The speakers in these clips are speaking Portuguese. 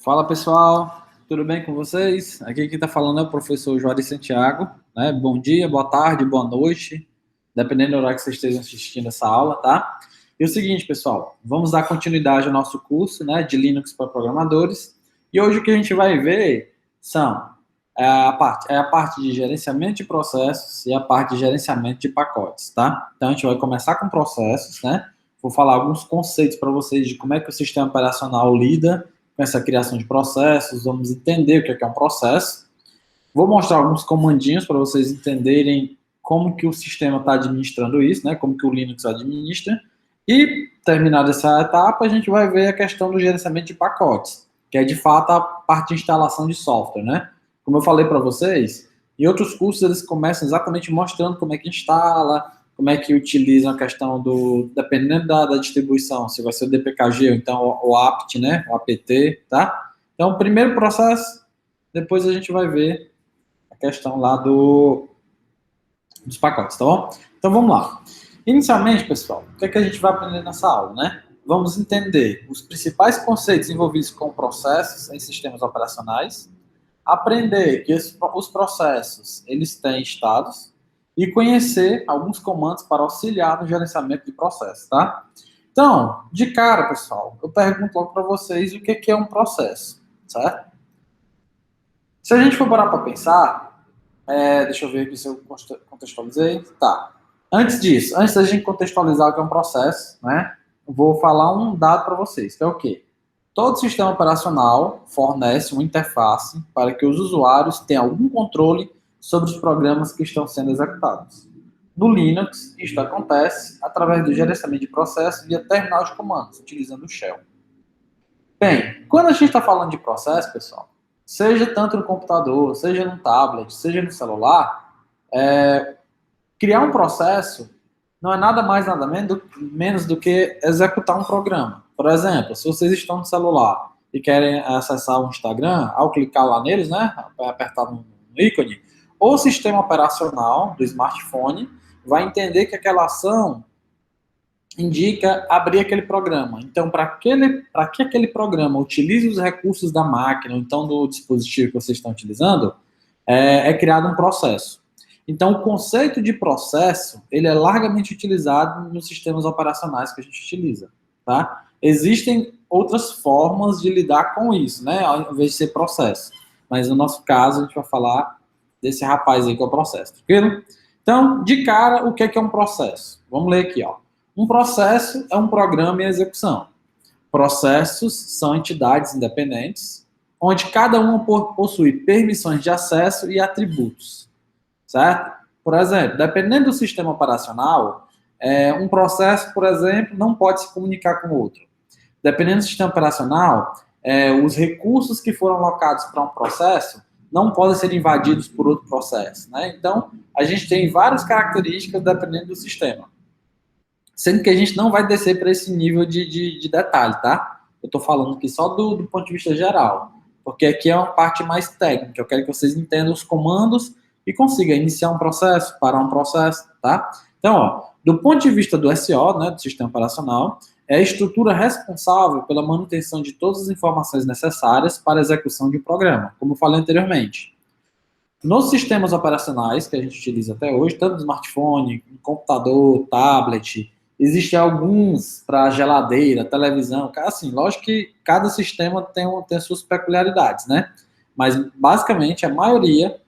Fala pessoal, tudo bem com vocês? Aqui quem está falando é o professor Juarez Santiago, né? Bom dia, boa tarde, boa noite, dependendo do horário que vocês estejam assistindo essa aula, tá? E o seguinte, pessoal, vamos dar continuidade ao nosso curso, né, de Linux para programadores. E hoje o que a gente vai ver são a parte de gerenciamento de processos e a parte de gerenciamento de pacotes, tá? Então a gente vai começar com processos, né? Vou falar alguns conceitos para vocês de como é que o sistema operacional lida com essa criação de processos, vamos entender o que é um processo. Vou mostrar alguns comandinhos para vocês entenderem como que o sistema está administrando isso, né? Como que o Linux administra. E, terminada essa etapa, a gente vai ver a questão do gerenciamento de pacotes, que é, de fato, a parte de instalação de software, né? Como eu falei para vocês, em outros cursos eles começam exatamente mostrando como é que instala, como é que utiliza a questão do, dependendo da distribuição, se vai ser o DPKG ou então o apt, né, o apt, tá? Então, o primeiro processo, depois a gente vai ver a questão lá dos pacotes, tá bom? Então, vamos lá. Inicialmente, pessoal, o que é que a gente vai aprender nessa aula, né? Vamos entender os principais conceitos envolvidos com processos em sistemas operacionais, aprender que os processos, eles têm estados, e conhecer alguns comandos para auxiliar no gerenciamento de processos, tá? Então, de cara, pessoal, eu pergunto logo para vocês o que é um processo, certo? Se a gente for parar para pensar, deixa eu ver aqui se eu contextualizei. Tá. Antes disso, antes da gente contextualizar o que é um processo, né, eu vou falar um dado para vocês, que é o quê? Todo sistema operacional fornece uma interface para que os usuários tenham algum controle sobre os programas que estão sendo executados. No Linux, isto acontece através do gerenciamento de processos via terminal de comandos, utilizando o shell. Bem, quando a gente está falando de processo, pessoal, seja tanto no computador, seja no tablet, seja no celular, criar um processo não é nada mais, nada menos do que executar um programa. Por exemplo, se vocês estão no celular e querem acessar o Instagram, ao clicar lá neles, né, apertar no ícone, o sistema operacional do smartphone vai entender que aquela ação indica abrir aquele programa. Então, para que aquele programa utilize os recursos da máquina, ou então do dispositivo que vocês estão utilizando, é criado um processo. Então, o conceito de processo, ele é largamente utilizado nos sistemas operacionais que a gente utiliza, tá? Existem outras formas de lidar com isso, né? Ao invés de ser processo. Mas no nosso caso, a gente vai falar desse rapaz aí que é o processo, tranquilo? Então, de cara, o que é um processo? Vamos ler aqui, ó. Um processo é um programa em execução. Processos são entidades independentes, onde cada uma possui permissões de acesso e atributos, certo? Por exemplo, dependendo do sistema operacional, um processo, por exemplo, não pode se comunicar com o outro. Dependendo do sistema operacional, os recursos que foram alocados para um processo não podem ser invadidos por outro processo, né? Então, a gente tem várias características dependendo do sistema. Sendo que a gente não vai descer para esse nível de detalhe, tá? Eu estou falando aqui só do ponto de vista geral, porque aqui é uma parte mais técnica. Eu quero que vocês entendam os comandos e consigam iniciar um processo, parar um processo, tá? Então, ó, do ponto de vista do SO, né, do sistema operacional, é a estrutura responsável pela manutenção de todas as informações necessárias para a execução de um programa, como eu falei anteriormente. Nos sistemas operacionais que a gente utiliza até hoje, tanto no smartphone, no computador, tablet, existem alguns para geladeira, televisão, assim, lógico que cada sistema tem suas peculiaridades, né? Mas, basicamente, a maioria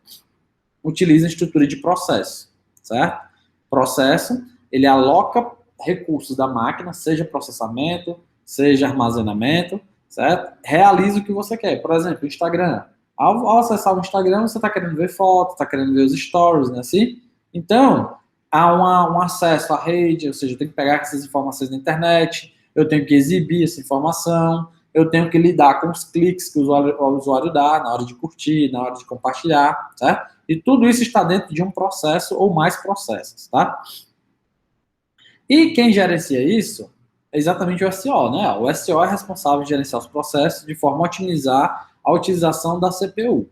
utiliza a estrutura de processo, certo? Processo, ele aloca recursos da máquina, seja processamento, seja armazenamento, certo? Realiza o que você quer. Por exemplo, o Instagram. Ao acessar o Instagram, você está querendo ver fotos, está querendo ver os stories, né? Assim? Então, há um acesso à rede, ou seja, eu tenho que pegar essas informações na internet, eu tenho que exibir essa informação, eu tenho que lidar com os cliques que o usuário dá na hora de curtir, na hora de compartilhar, certo? E tudo isso está dentro de um processo ou mais processos, tá? E quem gerencia isso é exatamente o SO, né? O SO é responsável por gerenciar os processos de forma a otimizar a utilização da CPU.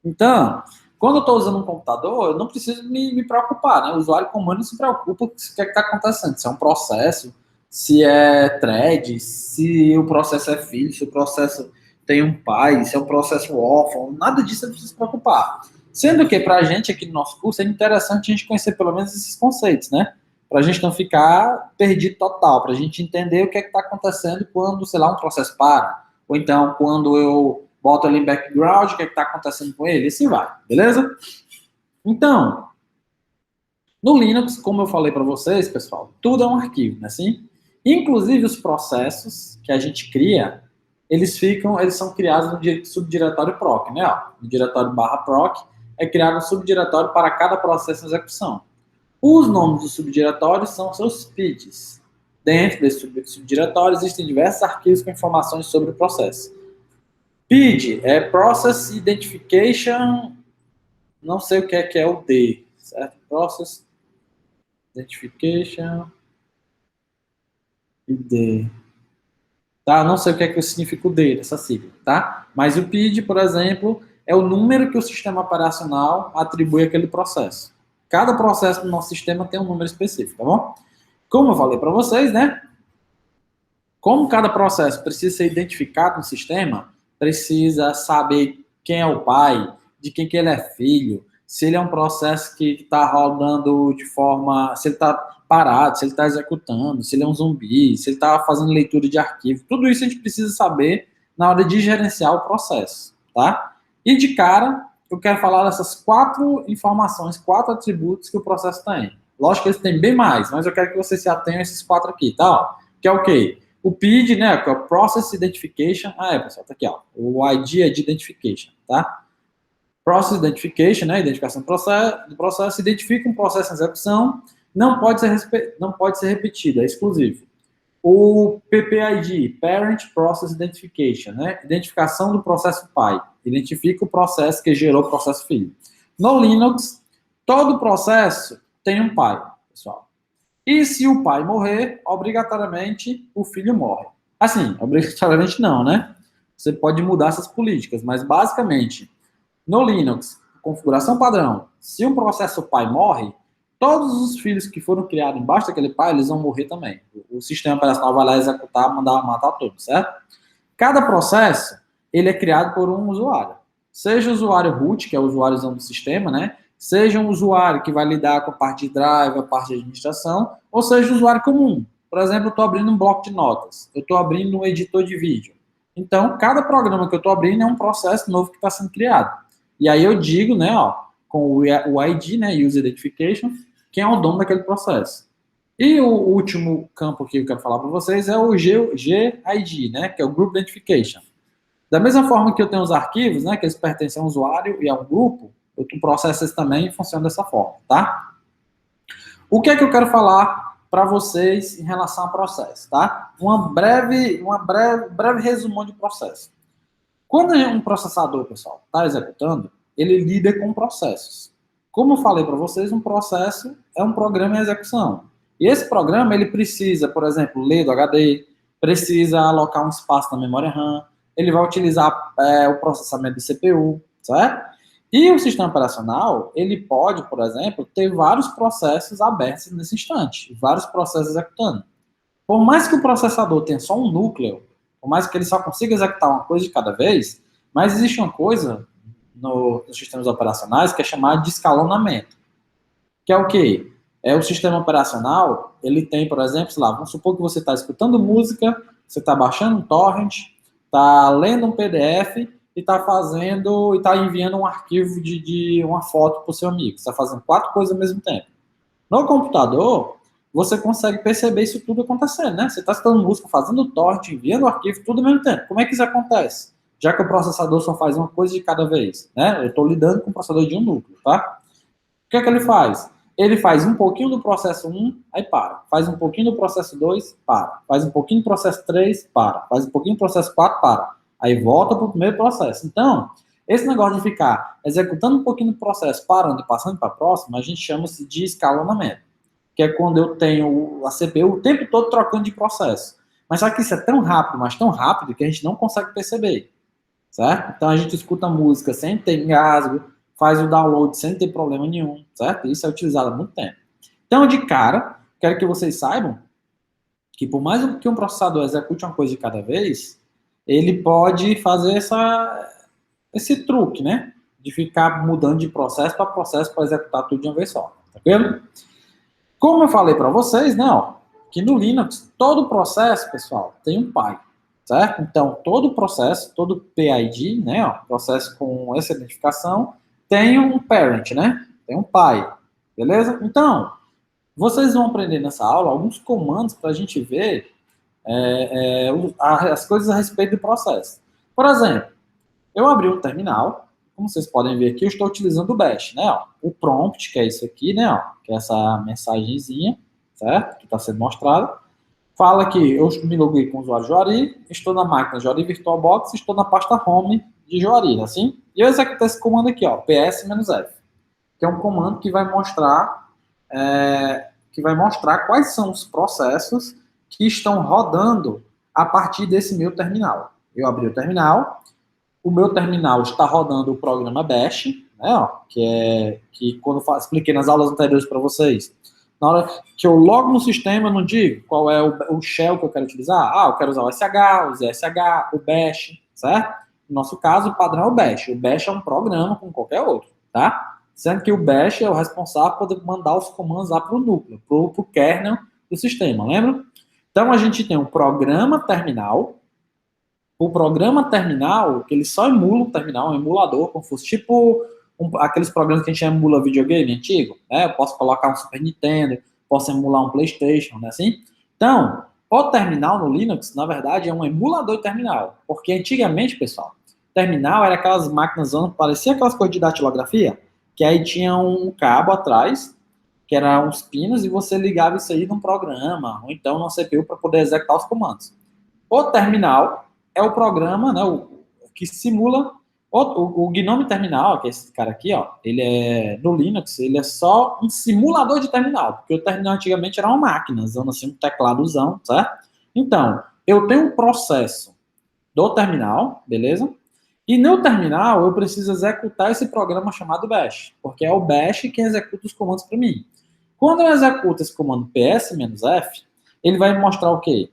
Então, quando eu estou usando um computador, eu não preciso me preocupar, né? O usuário comum não se preocupa com o que está acontecendo, se é um processo, se é thread, se o processo é filho, se o processo tem um pai, se é um processo órfão, nada disso você precisa se preocupar. Sendo que, para a gente aqui no nosso curso, é interessante a gente conhecer pelo menos esses conceitos, né? Para a gente não ficar perdido total, para a gente entender o que é que está acontecendo quando, sei lá, um processo para, ou então quando eu boto ali em background, o que é que está acontecendo com ele, e assim vai, beleza? Então, no Linux, como eu falei para vocês, pessoal, tudo é um arquivo, né? Assim? Inclusive os processos que a gente cria, eles são criados no subdiretório proc, né? Ó, no diretório /proc é criado um subdiretório para cada processo em execução. Os nomes dos subdiretórios são seus PIDs. Dentro desse subdiretório existem diversos arquivos com informações sobre o processo. PID é Process Identification, não sei o que é o D, certo? Process Identification ID. Tá? Não sei o que significa o D dessa sigla, tá? Mas o PID, por exemplo, é o número que o sistema operacional atribui àquele processo. Cada processo do nosso sistema tem um número específico, tá bom? Como eu falei para vocês, né? Como cada processo precisa ser identificado no sistema, precisa saber quem é o pai, de quem que ele é filho, se ele é um processo que está rodando de forma... se ele está parado, se ele está executando, se ele é um zumbi, se ele está fazendo leitura de arquivo. Tudo isso a gente precisa saber na hora de gerenciar o processo, tá? E de cara, eu quero falar dessas 4 informações, 4 atributos que o processo tem. Lógico que eles têm bem mais, mas eu quero que vocês se atenham a esses 4 aqui, tá? Que é o quê? O PID, né, que é o Process Identification. Pessoal, tá aqui, ó. O ID é de Identification, tá? Process Identification, né, identificação do processo, identifica um processo em execução, não pode ser repetido, é exclusivo. O PPID, Parent Process Identification, né, identificação do processo pai, identifica o processo que gerou o processo filho. No Linux, todo processo tem um pai, pessoal. E se o pai morrer, obrigatoriamente o filho morre. Assim, obrigatoriamente não, né? Você pode mudar essas políticas, mas basicamente, no Linux, configuração padrão, se um processo pai morre, todos os filhos que foram criados embaixo daquele pai, eles vão morrer também. O sistema operacional vai lá executar, mandar matar todos, certo? Cada processo, ele é criado por um usuário. Seja o usuário root, que é o usuáriozão do sistema, né? Seja um usuário que vai lidar com a parte de drive, a parte de administração, ou seja um usuário comum. Por exemplo, eu estou abrindo um bloco de notas, eu estou abrindo um editor de vídeo. Então, cada programa que eu estou abrindo é um processo novo que está sendo criado. E aí eu digo, né, ó, com o ID, né, User Identification, quem é o dono daquele processo. E o último campo que eu quero falar para vocês é o GID, né, que é o Group Identification. Da mesma forma que eu tenho os arquivos, né, que eles pertencem a um usuário e a um grupo, o processo também funciona dessa forma, tá? O que é que eu quero falar para vocês em relação ao processo, tá? Breve resumão de processo. Quando um processador, pessoal, está executando, ele lida com processos. Como eu falei para vocês, um processo é um programa em execução. E esse programa, ele precisa, por exemplo, ler do HD, precisa alocar um espaço na memória RAM, ele vai utilizar o processamento do CPU, certo? E o sistema operacional, ele pode, por exemplo, ter vários processos abertos nesse instante, vários processos executando. Por mais que o processador tenha só um núcleo, por mais que ele só consiga executar uma coisa de cada vez, mas existe uma coisa nos sistemas operacionais que é chamada de escalonamento. Que é o quê? É o sistema operacional, ele tem, por exemplo, sei lá, vamos supor que você está escutando música, você está baixando um torrent, está lendo um PDF e está enviando um arquivo de uma foto para o seu amigo. Você está fazendo 4 coisas ao mesmo tempo. No computador, você consegue perceber isso tudo acontecendo, né? Você está escutando música, fazendo torrent, enviando o arquivo, tudo ao mesmo tempo. Como é que isso acontece? Já que o processador só faz uma coisa de cada vez, né? Eu estou lidando com o processador de um núcleo, tá? O que é que ele faz? Ele faz um pouquinho do processo 1, aí para. Faz um pouquinho do processo 2, para. Faz um pouquinho do processo 3, para. Faz um pouquinho do processo 4, para. Aí volta para o primeiro processo. Então, esse negócio de ficar executando um pouquinho do processo, parando e passando para a próxima, a gente chama-se de escalonamento. Que é quando eu tenho a CPU o tempo todo trocando de processo. Mas só que isso é tão rápido, mas tão rápido, que a gente não consegue perceber. Certo? Então a gente escuta música sem ter engasgo, faz o download sem ter problema nenhum, certo? Isso é utilizado há muito tempo. Então, de cara, quero que vocês saibam que por mais que um processador execute uma coisa de cada vez, ele pode fazer esse truque, né? De ficar mudando de processo para executar tudo de uma vez só. Tá vendo? Como eu falei para vocês, né, ó, que no Linux, todo processo, pessoal, tem um pai, certo? Então, todo processo, todo PID, né, ó, processo com essa identificação, tem um parent, né? Tem um pai, beleza? Então, vocês vão aprender nessa aula alguns comandos para a gente ver as coisas a respeito do processo. Por exemplo, eu abri um terminal, como vocês podem ver aqui, eu estou utilizando o bash, né? Ó, o prompt, que é isso aqui, né? Ó, que é essa mensagenzinha, certo? Que está sendo mostrada. Fala que eu me loguei com o usuário Juari, estou na máquina Juari VirtualBox, estou na pasta home de Juari, assim. E eu executei esse comando aqui, ó, ps-f, que é um comando que vai mostrar quais são os processos que estão rodando a partir desse meu terminal. Eu abri o terminal, o meu terminal está rodando o programa Bash, né, ó, que quando eu expliquei nas aulas anteriores para vocês, na hora que eu logo no sistema, eu não digo qual é o shell que eu quero utilizar. Ah, eu quero usar o SH, o ZSH, o Bash, certo? No nosso caso, o padrão é o Bash. O Bash é um programa como qualquer outro, tá? Sendo que o Bash é o responsável por poder mandar os comandos lá para o núcleo, para o kernel do sistema, lembra? Então, a gente tem um programa terminal. O programa terminal, que ele só emula um terminal, um emulador, como fosse tipo aqueles programas que a gente emula videogame antigo, né? Eu posso colocar um Super Nintendo, posso emular um PlayStation, né? Assim? Então, o terminal no Linux, na verdade, é um emulador de terminal. Porque antigamente, pessoal, terminal era aquelas máquinas, parecia aquelas coisas de datilografia, que aí tinha um cabo atrás, que era uns pinos, e você ligava isso aí num programa, ou então numa CPU para poder executar os comandos. O terminal é o programa, né, que simula o Gnome Terminal, que é esse cara aqui, ó, ele é no Linux, ele é só um simulador de terminal, porque o terminal antigamente era uma máquina, usando assim um tecladozão, certo? Então, eu tenho um processo do terminal, beleza? E no terminal eu preciso executar esse programa chamado bash, porque é o bash quem executa os comandos para mim. Quando eu executo esse comando ps-f, ele vai mostrar o quê?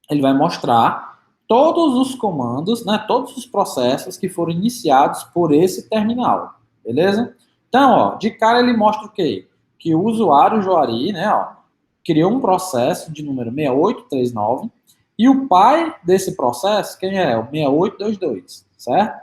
Ele vai mostrar todos os comandos, né, todos os processos que foram iniciados por esse terminal, beleza? Então, ó, de cara ele mostra o quê? Que o usuário Juari, né, ó, criou um processo de número 6839 e o pai desse processo, quem é? O 6822, certo?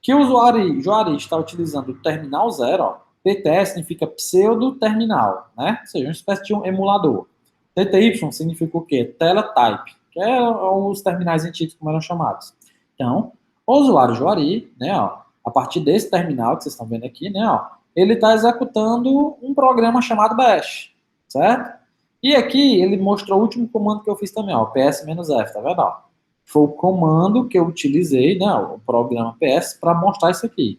Que o usuário Juari está utilizando o terminal 0, ó, PTS significa pseudo-terminal, né? Ou seja, uma espécie de um emulador. TTY significa o quê? Teletype, que é os terminais antigos como eram chamados. Então, o usuário Juari, né, ó, a partir desse terminal que vocês estão vendo aqui, né, ó, ele está executando um programa chamado bash, certo? E aqui ele mostrou o último comando que eu fiz também, ó, ps-f, tá vendo? Ó? Foi o comando que eu utilizei, né, o programa PS, para mostrar isso aqui.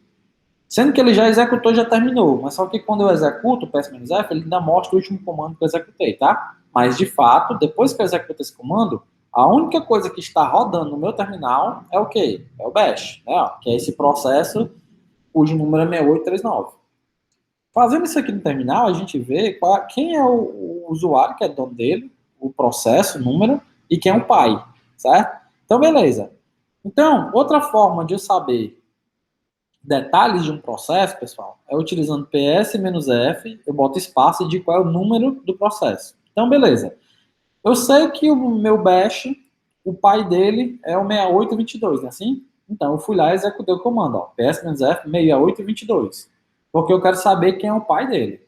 Sendo que ele já executou e já terminou, mas só que quando eu executo o ps-f, ele ainda mostra o último comando que eu executei, tá? Mas, de fato, depois que eu executo esse comando, a única coisa que está rodando no meu terminal é o quê? É o bash, né? Que é esse processo cujo número é 6839. Fazendo isso aqui no terminal, a gente vê quem é o usuário que é dono dele, o processo, o número, e quem é o pai, certo? Então, beleza. Então, outra forma de eu saber detalhes de um processo, pessoal, é utilizando ps-f, eu boto espaço e digo qual é o número do processo. Então, beleza. Eu sei que o meu bash, o pai dele é o 6822, não é assim? Então, eu fui lá e executei o comando, ó, ps-f 6822, porque eu quero saber quem é o pai dele.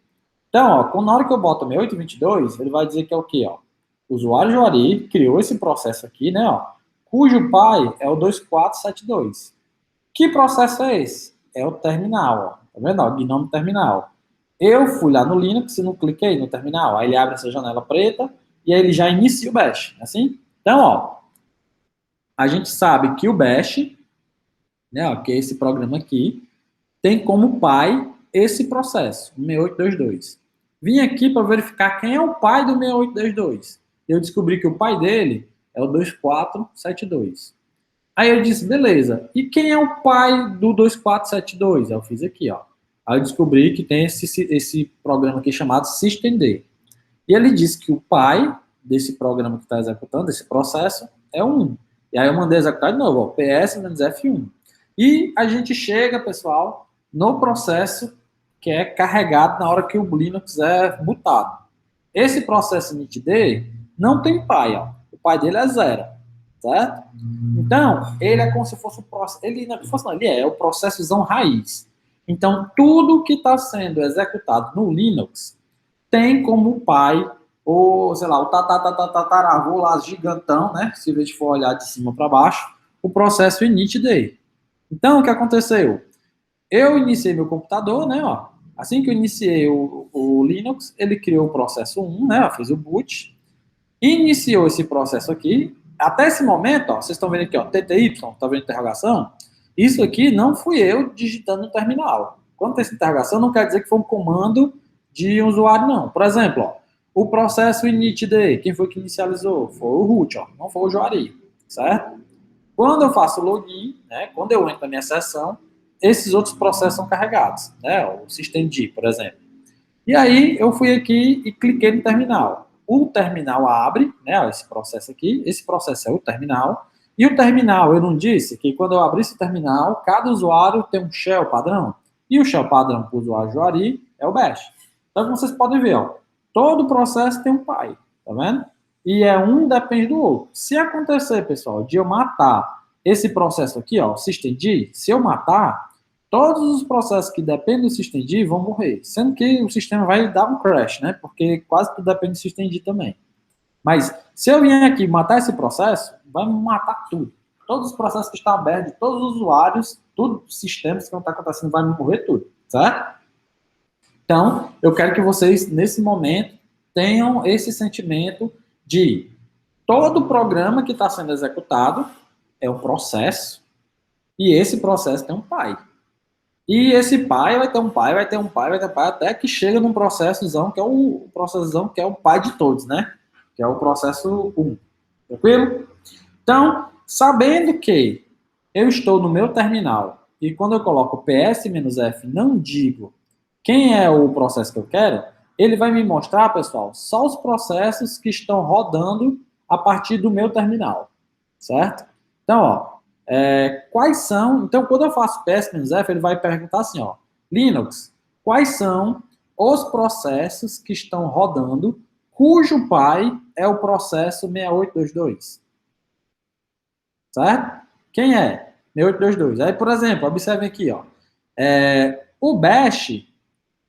Então, ó, na hora que eu boto 6822, ele vai dizer que é o quê, ó? O usuário Juari criou esse processo aqui, né, ó, cujo pai é o 2472. Que processo é esse? É o terminal, ó. Tá vendo? O Gnome terminal. Eu fui lá no Linux e não cliquei no terminal. Aí ele abre essa janela preta e aí ele já inicia o bash, assim? Então, ó, a gente sabe que o bash, né, ó, que é esse programa aqui, tem como pai esse processo, o 6822. Vim aqui para verificar quem é o pai do 6822. Eu descobri que o pai dele é o 2472. Aí eu disse, beleza, e quem é o pai do 2472? Eu fiz aqui, ó. Aí eu descobri que tem esse programa aqui chamado systemd. E ele disse que o pai desse programa que está executando, desse processo, é o 1. E aí eu mandei executar de novo, ó, PS-F1. E a gente chega, pessoal, no processo que é carregado na hora que o Linux é bootado. Esse processo initd não tem pai, ó. O pai dele é 0, certo? Então, ele é como se fosse o processo, ele não é, não, ele é o processozão raiz. Então, tudo que está sendo executado no Linux tem como pai, ou, sei lá, o tataravô lá, gigantão, né? Se a gente for olhar de cima para baixo, o processo initd. Então, o que aconteceu? Eu iniciei meu computador, né? Ó, assim que eu iniciei o Linux, ele criou o processo 1, né? Ó, fez o boot, iniciou esse processo aqui. Até esse momento, ó, vocês estão vendo aqui, ó, TTY, tá vendo interrogação? Isso aqui não fui eu digitando no terminal. Quando tem essa interrogação, não quer dizer que foi um comando de um usuário, não. Por exemplo, ó, o processo initd, quem foi que inicializou? Foi o root, ó, não foi o Juari, certo? Quando eu faço login, né, quando eu entro na minha sessão, esses outros processos são carregados, né, o systemd, por exemplo. E aí eu fui aqui e cliquei no terminal. O terminal abre, né, esse processo aqui, esse processo é o terminal, e o terminal, eu não disse que quando eu abrir esse terminal, cada usuário tem um shell padrão, e o shell padrão para o usuário Juari é o bash. Então, como vocês podem ver, ó, todo processo tem um pai, tá vendo? E um depende do outro. Se acontecer, pessoal, de eu matar esse processo aqui, ó, systemd, se eu matar, todos os processos que dependem do systemd vão morrer, sendo que o sistema vai dar um crash, né? Porque quase tudo depende do systemd também. Mas se eu vier aqui matar esse processo, vai matar tudo. Todos os processos que estão abertos, todos os usuários, todos os sistemas que não está acontecendo, vai morrer tudo, certo? Então, eu quero que vocês, nesse momento, tenham esse sentimento de todo programa que está sendo executado é um processo, e esse processo tem um pai. E esse pai vai ter um pai, vai ter um pai, vai ter um pai, até que chega num processozão, que é o processozão que é o pai de todos, né? Que é o processo 1. Tranquilo? Então, sabendo que eu estou no meu terminal, e quando eu coloco PS-F, não digo quem é o processo que eu quero, ele vai me mostrar, pessoal, só os processos que estão rodando a partir do meu terminal, certo? Então, ó, quais são... Então, quando eu faço PS-F, ele vai perguntar assim, ó, Linux, quais são os processos que estão rodando cujo pai é o processo 6822? Certo? Quem é? 6822. Aí, por exemplo, observem aqui, ó, o Bash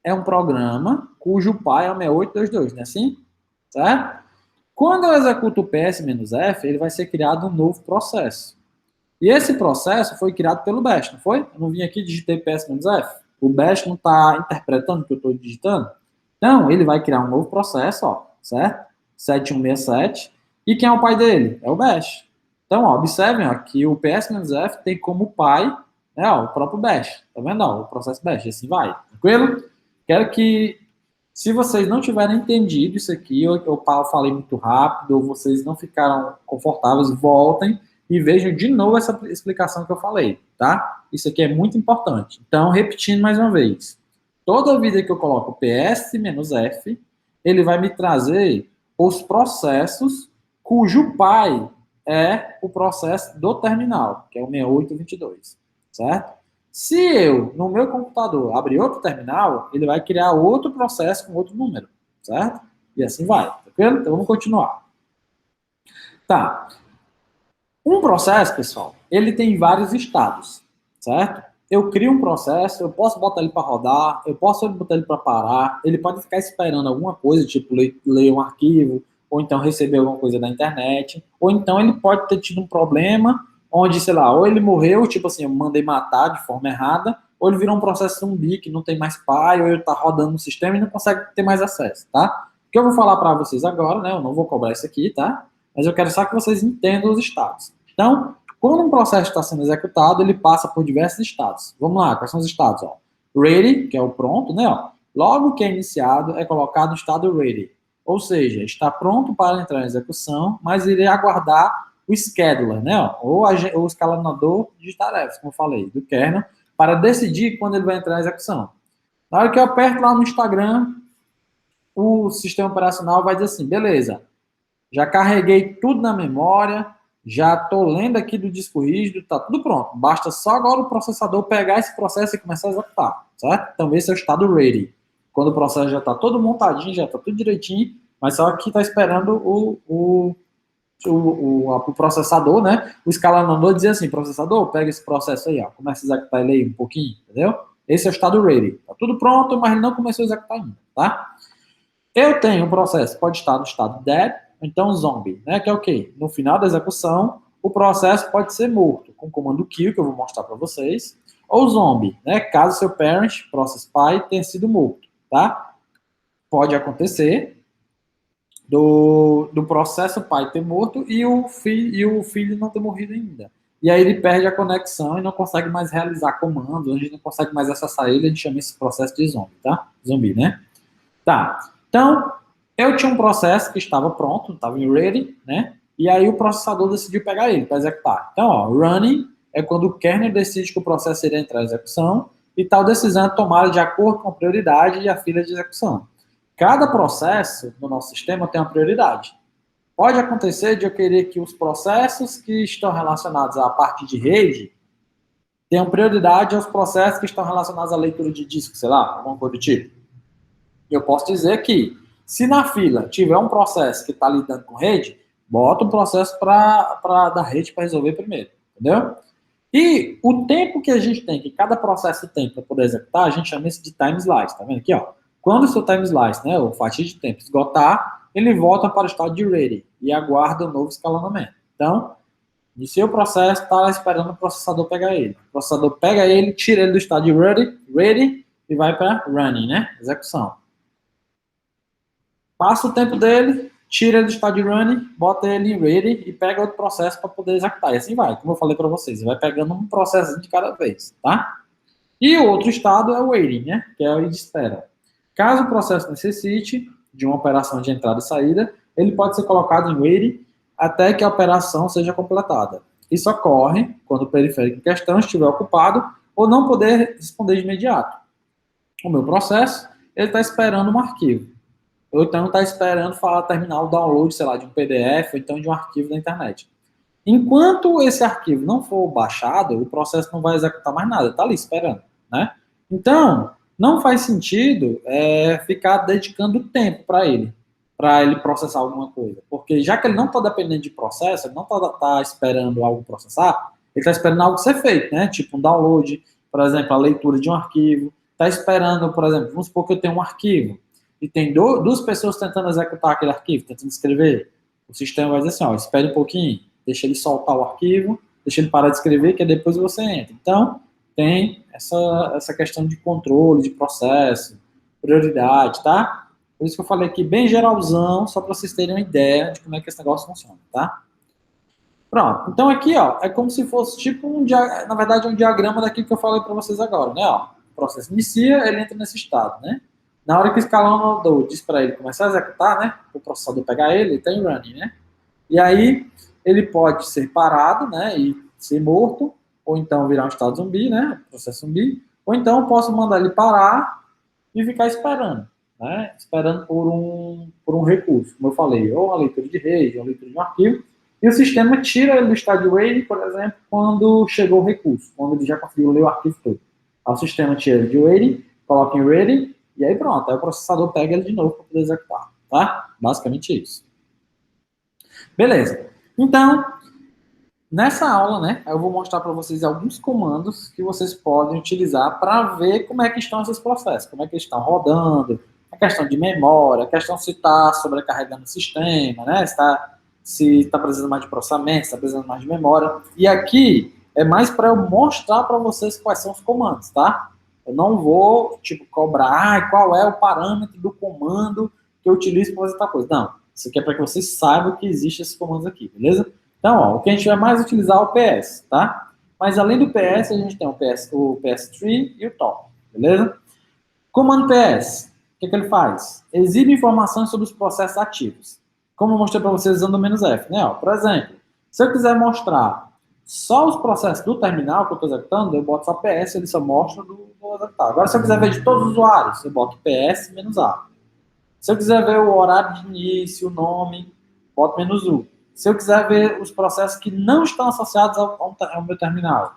é um programa cujo pai é o 6822, não é assim? Certo? Quando eu executo o PS-F, ele vai ser criado um novo processo. E esse processo foi criado pelo Bash, não foi? Eu não vim aqui e digitei PS-F. O Bash não está interpretando o que eu estou digitando? Então, ele vai criar um novo processo, ó, certo? 7167. E quem é o pai dele? É o Bash. Então, ó, observem ó, que o PS-F tem como pai, né, ó, o próprio Bash. Tá vendo? Ó, o processo Bash. E assim vai. Tranquilo? Quero que, se vocês não tiverem entendido isso aqui, ou eu falei muito rápido, ou vocês não ficaram confortáveis, voltem e vejam de novo essa explicação que eu falei, tá? Isso aqui é muito importante. Então, repetindo mais uma vez. Toda vida que eu coloco PS-F, ele vai me trazer os processos cujo pai é o processo do terminal, que é o 6822, certo? Se eu, no meu computador, abrir outro terminal, ele vai criar outro processo com outro número, certo? E assim vai, tranquilo? Então vamos continuar. Tá. Um processo, pessoal, ele tem vários estados, certo? Eu crio um processo, eu posso botar ele para rodar, eu posso botar ele para parar, ele pode ficar esperando alguma coisa, tipo ler um arquivo, ou então receber alguma coisa da internet, ou então ele pode ter tido um problema onde, sei lá, ou ele morreu, tipo assim, eu mandei matar de forma errada, ou ele virou um processo zumbi que não tem mais pai, ou ele está rodando no sistema e não consegue ter mais acesso, tá? O que eu vou falar para vocês agora, né? Eu não vou cobrar isso aqui, tá? Mas eu quero só que vocês entendam os estados. Então, quando um processo está sendo executado, ele passa por diversos estados. Vamos lá, quais são os estados? Ó? Ready, que é o pronto, né? Ó. Logo que é iniciado, é colocado o estado ready. Ou seja, está pronto para entrar em execução, mas irei aguardar o scheduler, né? Ó, ou o escalonador de tarefas, como eu falei, do kernel, para decidir quando ele vai entrar em execução. Na hora que eu aperto lá no Instagram, o sistema operacional vai dizer assim, beleza, já carreguei tudo na memória, já estou lendo aqui do disco rígido, está tudo pronto. Basta só agora o processador pegar esse processo e começar a executar, certo? Então esse é o estado ready. Quando o processo já está todo montadinho, já está tudo direitinho, mas só que está esperando o processador, né? O escalonador dizer assim, processador, pega esse processo aí, ó, começa a executar ele aí um pouquinho, entendeu? Esse é o estado ready. Tá tudo pronto, mas ele não começou a executar ainda, tá? Eu tenho um processo, pode estar no estado dead, então zombie, né? Que é o quê? No final da execução, o processo pode ser morto, com o comando kill, que eu vou mostrar para vocês, ou zombie, né? Caso seu parent, process pi, tenha sido morto, tá? Pode acontecer do processo pai ter morto e o filho não ter morrido ainda. E aí ele perde a conexão e não consegue mais realizar comandos, a gente não consegue mais acessar ele, a gente chama esse processo de zombie, tá? Zumbi, né? Tá. Então, eu tinha um processo que estava pronto, estava em ready, né? E aí o processador decidiu pegar ele para executar. Então, ó, running é quando o kernel decide que o processo irá entrar em execução e tal decisão é tomada de acordo com a prioridade e a fila de execução. Cada processo no nosso sistema tem uma prioridade. Pode acontecer de eu querer que os processos que estão relacionados à parte de rede tenham prioridade aos processos que estão relacionados à leitura de disco, sei lá, alguma coisa do tipo. Eu posso dizer que, se na fila tiver um processo que está lidando com rede, bota um processo da rede para resolver primeiro, entendeu? E o tempo que a gente tem, que cada processo tem para poder executar, a gente chama isso de time slice, tá vendo aqui, ó? Quando o seu time slice, né, o fatia de tempo esgotar, ele volta para o estado de ready e aguarda o novo escalonamento. Então, iniciou o processo, está esperando o processador pegar ele. O processador pega ele, tira ele do estado de ready e vai para running, né, execução. Passa o tempo dele, tira ele do estado de running, bota ele em ready e pega outro processo para poder executar. E assim vai, como eu falei para vocês, vai pegando um processo de cada vez, tá? E o outro estado é o waiting, né? Que é o de espera. Caso o processo necessite de uma operação de entrada e saída, ele pode ser colocado em waiting até que a operação seja completada. Isso ocorre quando o periférico em questão estiver ocupado ou não poder responder de imediato. O meu processo, ele está esperando um arquivo. Ou então está esperando terminar o download, sei lá, de um PDF ou então de um arquivo da internet. Enquanto esse arquivo não for baixado, o processo não vai executar mais nada, está ali esperando, né? Então, não faz sentido ficar dedicando tempo para ele processar alguma coisa. Porque já que ele não está dependendo de processo, ele não está esperando algo processar, ele está esperando algo ser feito, né? Tipo um download, por exemplo, a leitura de um arquivo. Está esperando, por exemplo, vamos supor que eu tenho um arquivo e tem duas pessoas tentando executar aquele arquivo, tentando escrever. O sistema vai dizer assim, ó, espere um pouquinho, deixa ele soltar o arquivo, deixa ele parar de escrever, que depois você entra. Então, tem essa questão de controle, de processo, prioridade, tá? Por isso que eu falei aqui bem geralzão, só para vocês terem uma ideia de como é que esse negócio funciona, tá? Pronto. Então aqui, ó, é como se fosse tipo na verdade, um diagrama daquilo que eu falei para vocês agora, né? Ó, o processo inicia, ele entra nesse estado, né? Na hora que o escalonador diz para ele começar a executar, né? O processador pegar ele tem running, né? E aí ele pode ser parado, né? E ser morto, ou então virar um estado zumbi, né? Processo zumbi. Ou então eu posso mandar ele parar e ficar esperando, né? Esperando por um recurso, como eu falei, ou uma leitura de rede, ou uma leitura de um arquivo. E o sistema tira ele do estado de ready, por exemplo, quando chegou o recurso, quando ele já conseguiu ler o arquivo todo. Aí o sistema tira ele de ready, coloca em ready, e aí pronto, aí o processador pega ele de novo para poder executar, tá? Basicamente isso. Beleza. Então, nessa aula, né, eu vou mostrar para vocês alguns comandos que vocês podem utilizar para ver como é que estão esses processos, como é que eles estão rodando, a questão de memória, a questão se está sobrecarregando o sistema, né, se está precisando mais de processamento, se está precisando mais de memória. E aqui é mais para eu mostrar para vocês quais são os comandos, tá? Eu não vou, tipo, cobrar qual é o parâmetro do comando que eu utilizo para fazer tal coisa. Não, isso aqui é para que vocês saibam que existem esses comandos aqui, beleza? Então, ó, o que a gente vai mais utilizar é o PS, tá? Mas além do PS, a gente tem o PS3 e o top, beleza? Comando PS, o que ele faz? Exibe informações sobre os processos ativos. Como eu mostrei para vocês usando o "-f", né? Ó, por exemplo, se eu quiser mostrar só os processos do terminal que eu estou executando, eu boto só PS, ele só mostra do executar. Agora, se eu quiser ver de todos os usuários, eu boto PS-A. Se eu quiser ver o horário de início, o nome, boto -U. se eu quiser ver os processos que não estão associados ao meu terminal,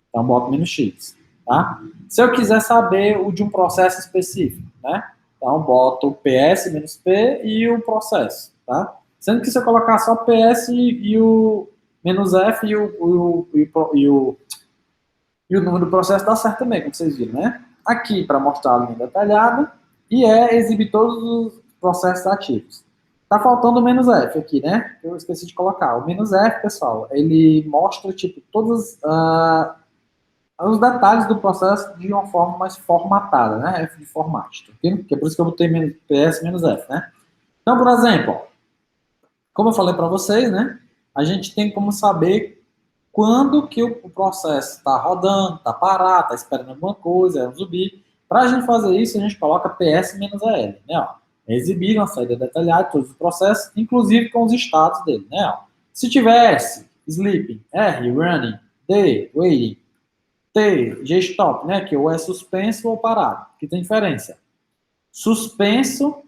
então boto menos X, tá? Se eu quiser saber o de um processo específico, né? Então boto o PS menos P e o processo, tá? Sendo que se eu colocar só PS e o menos F e o número do processo dá certo também, como vocês viram, né? Aqui, para mostrar a linha detalhada, e exibir todos os processos ativos. Tá faltando o menos F aqui, né? Eu esqueci de colocar. O menos F, pessoal, ele mostra, tipo, todos os detalhes do processo de uma forma mais formatada, né? F de format, tá ok? Que é por isso que eu botei PS menos F, né? Então, por exemplo, ó, como eu falei para vocês, né? A gente tem como saber quando que o processo está rodando, está parado, está esperando alguma coisa, é um zumbi. Para a gente fazer isso, a gente coloca PS menos AL, né? Ó, exibir uma saída detalhada de todos os processos, inclusive com os estados dele, né? Ó, se tivesse sleeping, R, running, D, waiting, T, G-stop, né? Que ou é suspenso ou parado, que tem diferença. Suspenso,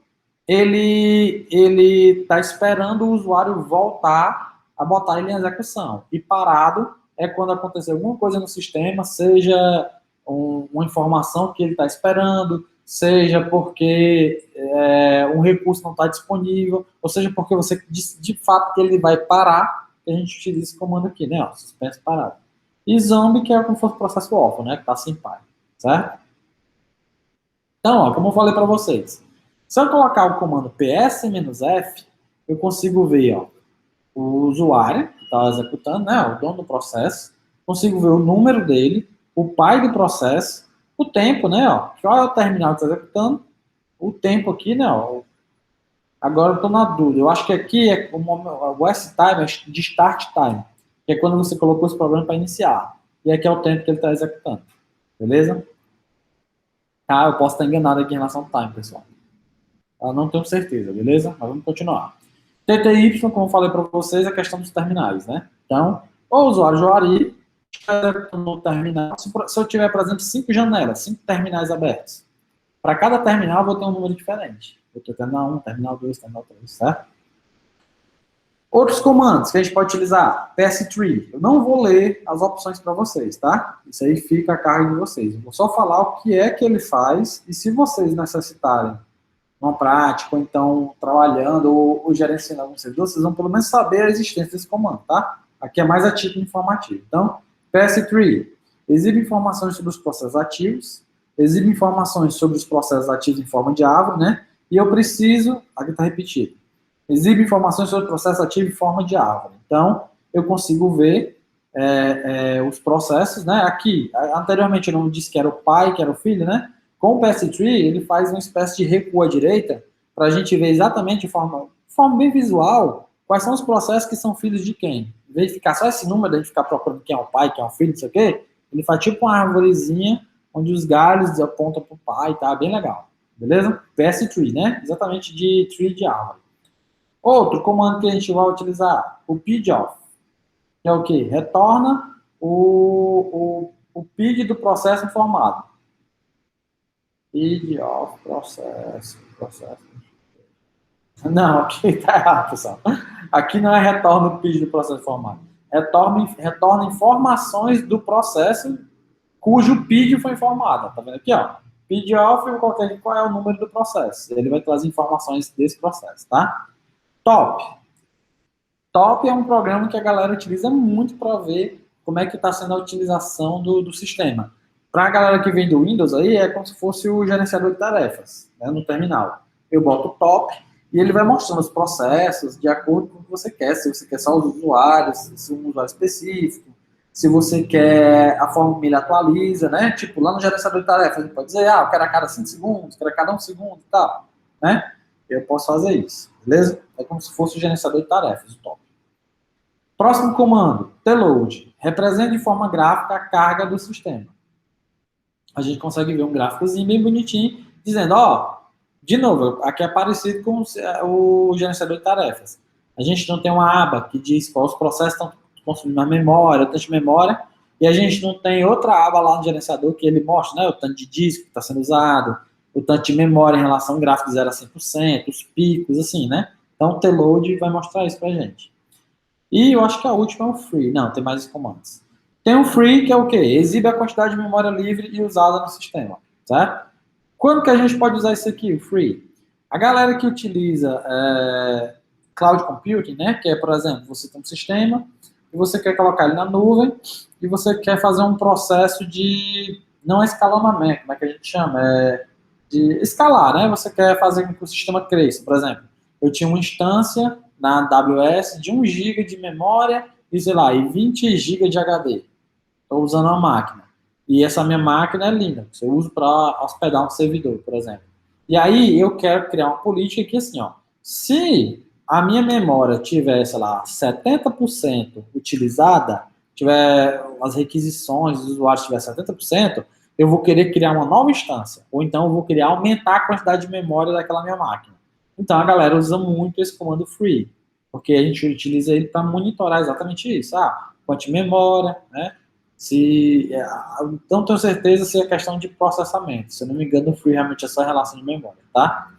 ele está esperando o usuário voltar a botar ele em execução. E parado é quando acontecer alguma coisa no sistema, seja uma informação que ele está esperando, seja porque um recurso não está disponível, ou seja porque você disse de fato que ele vai parar, que a gente utiliza esse comando aqui, né? Ó, suspenso parado. E zombie, que é como se fosse o processo órfão, né? Que está sem pai, certo? Então, ó, como eu falei para vocês, se eu colocar o comando ps-f, eu consigo ver, ó, o usuário que está executando, né, o dono do processo, consigo ver o número dele, o pai do processo, o tempo, né, ó, qual é o terminal que está executando, o tempo aqui, né, ó, agora eu estou na dúvida, eu acho que aqui é o S-time, é de start time, que é quando você colocou esse programa para iniciar, e aqui é o tempo que ele está executando, beleza? Tá, eu posso estar enganado aqui em relação ao time, pessoal. Eu não tenho certeza, beleza? Mas vamos continuar. TTY, como eu falei para vocês, é a questão dos terminais, né? Então, o usuário Juari no terminal, se eu tiver, por exemplo, 5 janelas, 5 terminais abertos, para cada terminal eu vou ter um número diferente. Eu tenho terminal 1, terminal 2, terminal 3, certo? Outros comandos que a gente pode utilizar, PS3. Eu não vou ler as opções para vocês, tá? Isso aí fica a cargo de vocês. Eu vou só falar o que é que ele faz e se vocês necessitarem uma prática, ou então trabalhando, ou gerenciando algum servidor, vocês vão pelo menos saber a existência desse comando, tá? Aqui é mais a título informativo. Então, PS3, exibe informações sobre os processos ativos, exibe informações sobre os processos ativos em forma de árvore, né? E eu preciso, aqui está repetido, exibe informações sobre o processo ativo em forma de árvore. Então, eu consigo ver os processos, né? Aqui, anteriormente eu não disse que era o pai, que era o filho, né? Com o PS3, ele faz uma espécie de recuo à direita para a gente ver exatamente de forma bem visual quais são os processos que são filhos de quem. Em vez de ficar só esse número, a gente ficar procurando quem é o pai, quem é o filho, não sei o quê, ele faz tipo uma árvorezinha onde os galhos apontam para o pai, tá? Bem legal. Beleza? PS3, né? Exatamente de tree de árvore. Outro comando que a gente vai utilizar, o PID-off, que é o quê? Retorna o PID do processo informado. PID of processo. Não, aqui tá errado, pessoal. Aqui não é retorno o PID do processo informado. Retorna informações do processo cujo PID foi informado. Tá vendo aqui, ó? PID of, eu coloquei aqui qual é o número do processo. Ele vai trazer informações desse processo, tá? Top. Top é um programa que a galera utiliza muito para ver como é que está sendo a utilização do sistema. Para a galera que vem do Windows aí, é como se fosse o gerenciador de tarefas, né, no terminal. Eu boto o top e ele vai mostrando os processos de acordo com o que você quer. Se você quer só os usuários, se um usuário específico, se você quer a forma como ele atualiza, né? Tipo, lá no gerenciador de tarefas, ele pode dizer, eu quero a cada 5 segundos, quero a cada 1 segundo e tal, né? Eu posso fazer isso, beleza? É como se fosse o gerenciador de tarefas, o top. Próximo comando, tload, representa de forma gráfica a carga do sistema. A gente consegue ver um gráficozinho bem bonitinho, dizendo, de novo, aqui é parecido com o gerenciador de tarefas. A gente não tem uma aba que diz quais os processos estão consumindo a memória, o tanto de memória, e a gente não tem outra aba lá no gerenciador que ele mostra, né, o tanto de disco que está sendo usado, o tanto de memória em relação ao gráfico de 0 a 100%, os picos, assim, né? Então, o tload vai mostrar isso para a gente. E eu acho que a última é o free. Não, tem mais comandos. Tem o free, que é o quê? Exibe a quantidade de memória livre e usada no sistema, certo? Quando que a gente pode usar isso aqui, o free? A galera que utiliza cloud computing, né? Que é, por exemplo, você tem um sistema e você quer colocar ele na nuvem e você quer fazer um processo de, não é escalonamento, como é que a gente chama? De escalar, né? Você quer fazer com que o sistema cresça. Por exemplo, eu tinha uma instância na AWS de 1 GB de memória e, sei lá, e 20 GB de HD. Estou usando uma máquina. E essa minha máquina é Linux. Eu uso para hospedar um servidor, por exemplo. E aí eu quero criar uma política que, assim, ó, se a minha memória tiver, sei lá, 70% utilizada, tiver as requisições dos usuários tiver 70%, eu vou querer criar uma nova instância. Ou então eu vou querer aumentar a quantidade de memória daquela minha máquina. Então a galera usa muito esse comando free, porque a gente utiliza ele para monitorar exatamente isso. Quanto de memória, né? Não tenho certeza se é questão de processamento. Se eu não me engano, o free realmente é só relação de memória, tá?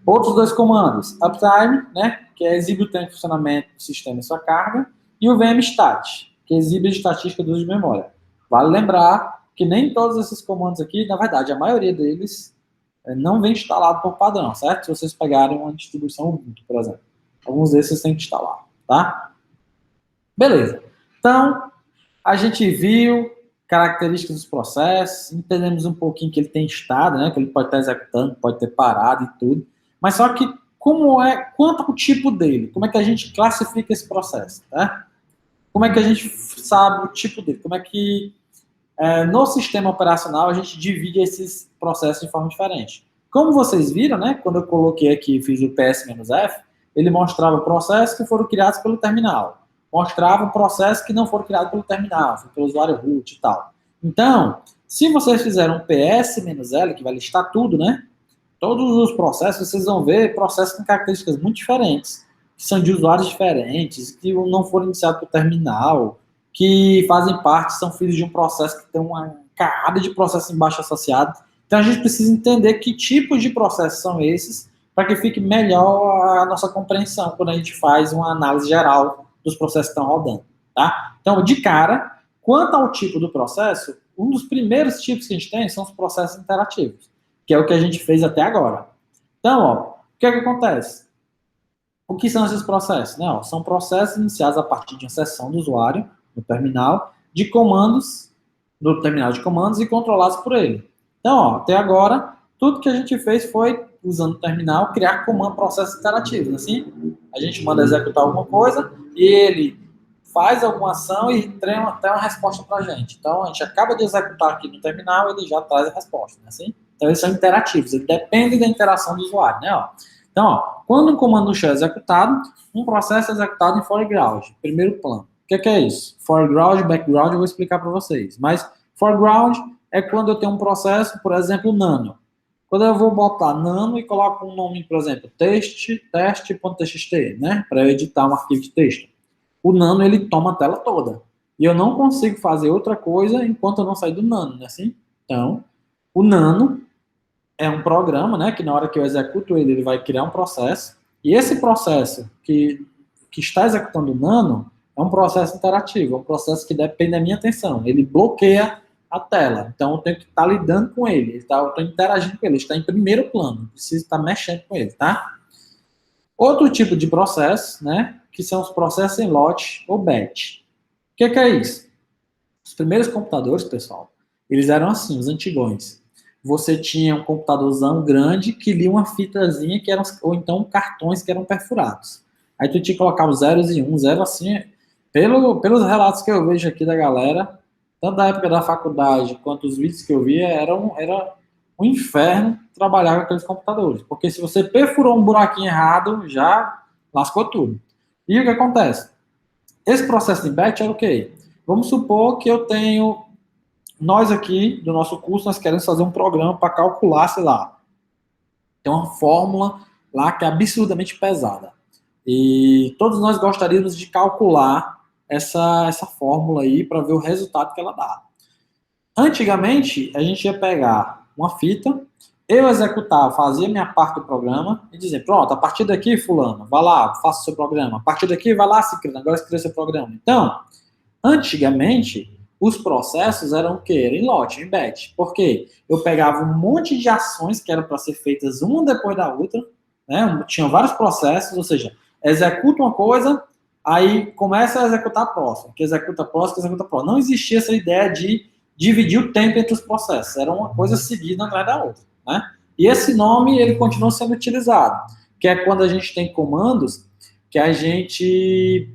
Outros dois comandos, uptime, né, que exibe o tempo de funcionamento do sistema e sua carga, e o vmstat, que exibe a estatística do uso de memória. Vale lembrar que nem todos esses comandos aqui, na verdade, a maioria deles não vem instalado por padrão, certo? Se vocês pegarem uma distribuição Ubuntu, por exemplo. Alguns desses tem que instalar, tá? Beleza. Então, a gente viu características dos processos, entendemos um pouquinho que ele tem estado, né, que ele pode estar executando, pode ter parado e tudo. Mas só que quanto ao tipo dele? Como é que a gente classifica esse processo, né? Como é que a gente sabe o tipo dele? Como é que no sistema operacional a gente divide esses processos de forma diferente? Como vocês viram, né, quando eu coloquei aqui, fiz o PS-F, ele mostrava processos que foram criados pelo terminal, mostrava processos que não foram criados pelo terminal, pelo usuário root e tal. Então, se vocês fizerem um PS-L, que vai listar tudo, né, todos os processos, vocês vão ver processos com características muito diferentes, que são de usuários diferentes, que não foram iniciados pelo terminal, que fazem parte, são filhos de um processo que tem uma carrada de processos embaixo associado. Então a gente precisa entender que tipos de processos são esses, para que fique melhor a nossa compreensão quando a gente faz uma análise geral dos processos que estão rodando. Tá? Então, de cara, quanto ao tipo do processo, um dos primeiros tipos que a gente tem são os processos interativos, que é o que a gente fez até agora. Então, ó, o que é que acontece? O que são esses processos? Não, são processos iniciados a partir de uma sessão do usuário, no terminal, de comandos, do terminal de comandos e controlados por ele. Então, ó, até agora, tudo que a gente fez foi, usando o terminal, criar processos interativos. Assim, a gente manda executar alguma coisa e ele faz alguma ação e tem até uma resposta para a gente. Então, a gente acaba de executar aqui no terminal, ele já traz a resposta, né? Assim? Então, eles são interativos, eles dependem da interação do usuário, né? Ó. Então, ó, quando um comando no shell é executado, um processo é executado em foreground, primeiro plano. O que é isso? Foreground, background, eu vou explicar para vocês. Mas foreground é quando eu tenho um processo, por exemplo, nano. Quando eu vou botar nano e coloco um nome, por exemplo, teste.txt, né, para eu editar um arquivo de texto. O nano, ele toma a tela toda. E eu não consigo fazer outra coisa enquanto eu não sair do nano, né, assim? Então, o nano é um programa, né, que na hora que eu executo ele, ele vai criar um processo. E esse processo que está executando o nano é um processo interativo, é um processo que depende da minha atenção. Ele bloqueia a tela. Então, eu tenho que estar lidando com ele. Eu estou interagindo com ele. Ele está em primeiro plano. Eu preciso estar mexendo com ele, tá? Outro tipo de processo, né? Que são os processos em lote ou batch. O que é isso? Os primeiros computadores, pessoal, eles eram assim, os antigões. Você tinha um computadorzão grande que lia uma fitazinha que eram, ou então cartões que eram perfurados. Aí tu tinha que colocar os zeros e uns, zero assim. Pelos relatos que eu vejo aqui da galera, tanto da época da faculdade quanto os vídeos que eu via, era um inferno trabalhar com aqueles computadores. Porque se você perfurou um buraquinho errado, já lascou tudo. E o que acontece? Esse processo de batch é o quê? Vamos supor que eu tenho... Nós aqui, do nosso curso, nós queremos fazer um programa para calcular, sei lá, tem uma fórmula lá que é absurdamente pesada. E todos nós gostaríamos de calcular essa fórmula aí para ver o resultado que ela dá. Antigamente, a gente ia pegar uma fita, eu executava, fazia minha parte do programa e dizia, pronto, a partir daqui, fulano, vai lá, faça o seu programa. A partir daqui, vai lá, Ciclano, agora escreva seu programa. Então, antigamente, os processos eram o quê? Era em lote, em batch. Por quê? Eu pegava um monte de ações que eram para ser feitas uma depois da outra, né? Tinham vários processos, ou seja, executa uma coisa, aí começa a executar a próxima, que executa a próxima, que executa a próxima. Não existia essa ideia de dividir o tempo entre os processos, era uma coisa seguida atrás da outra, né? E esse nome, ele continua sendo utilizado, que é quando a gente tem comandos que a gente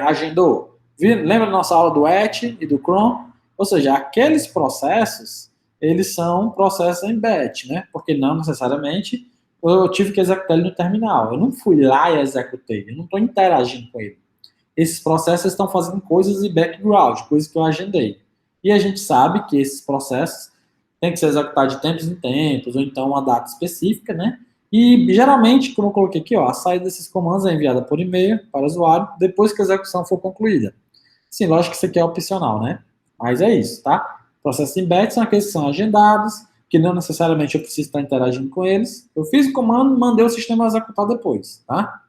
agendou. Lembra da nossa aula do ET e do cron? Ou seja, aqueles processos, eles são processos em batch, né? Porque não necessariamente eu tive que executar ele no terminal. Eu não fui lá e executei, eu não estou interagindo com ele. Esses processos estão fazendo coisas de background, coisas que eu agendei. E a gente sabe que esses processos têm que ser executados de tempos em tempos, ou então uma data específica, né? E geralmente, como eu coloquei aqui, ó, a saída desses comandos é enviada por e-mail para o usuário depois que a execução for concluída. Sim, lógico que isso aqui é opcional, né? Mas é isso, tá? Processos em batch são aqueles que são agendados, que não necessariamente eu preciso estar interagindo com eles. Eu fiz o comando, mandei o sistema executar depois, tá?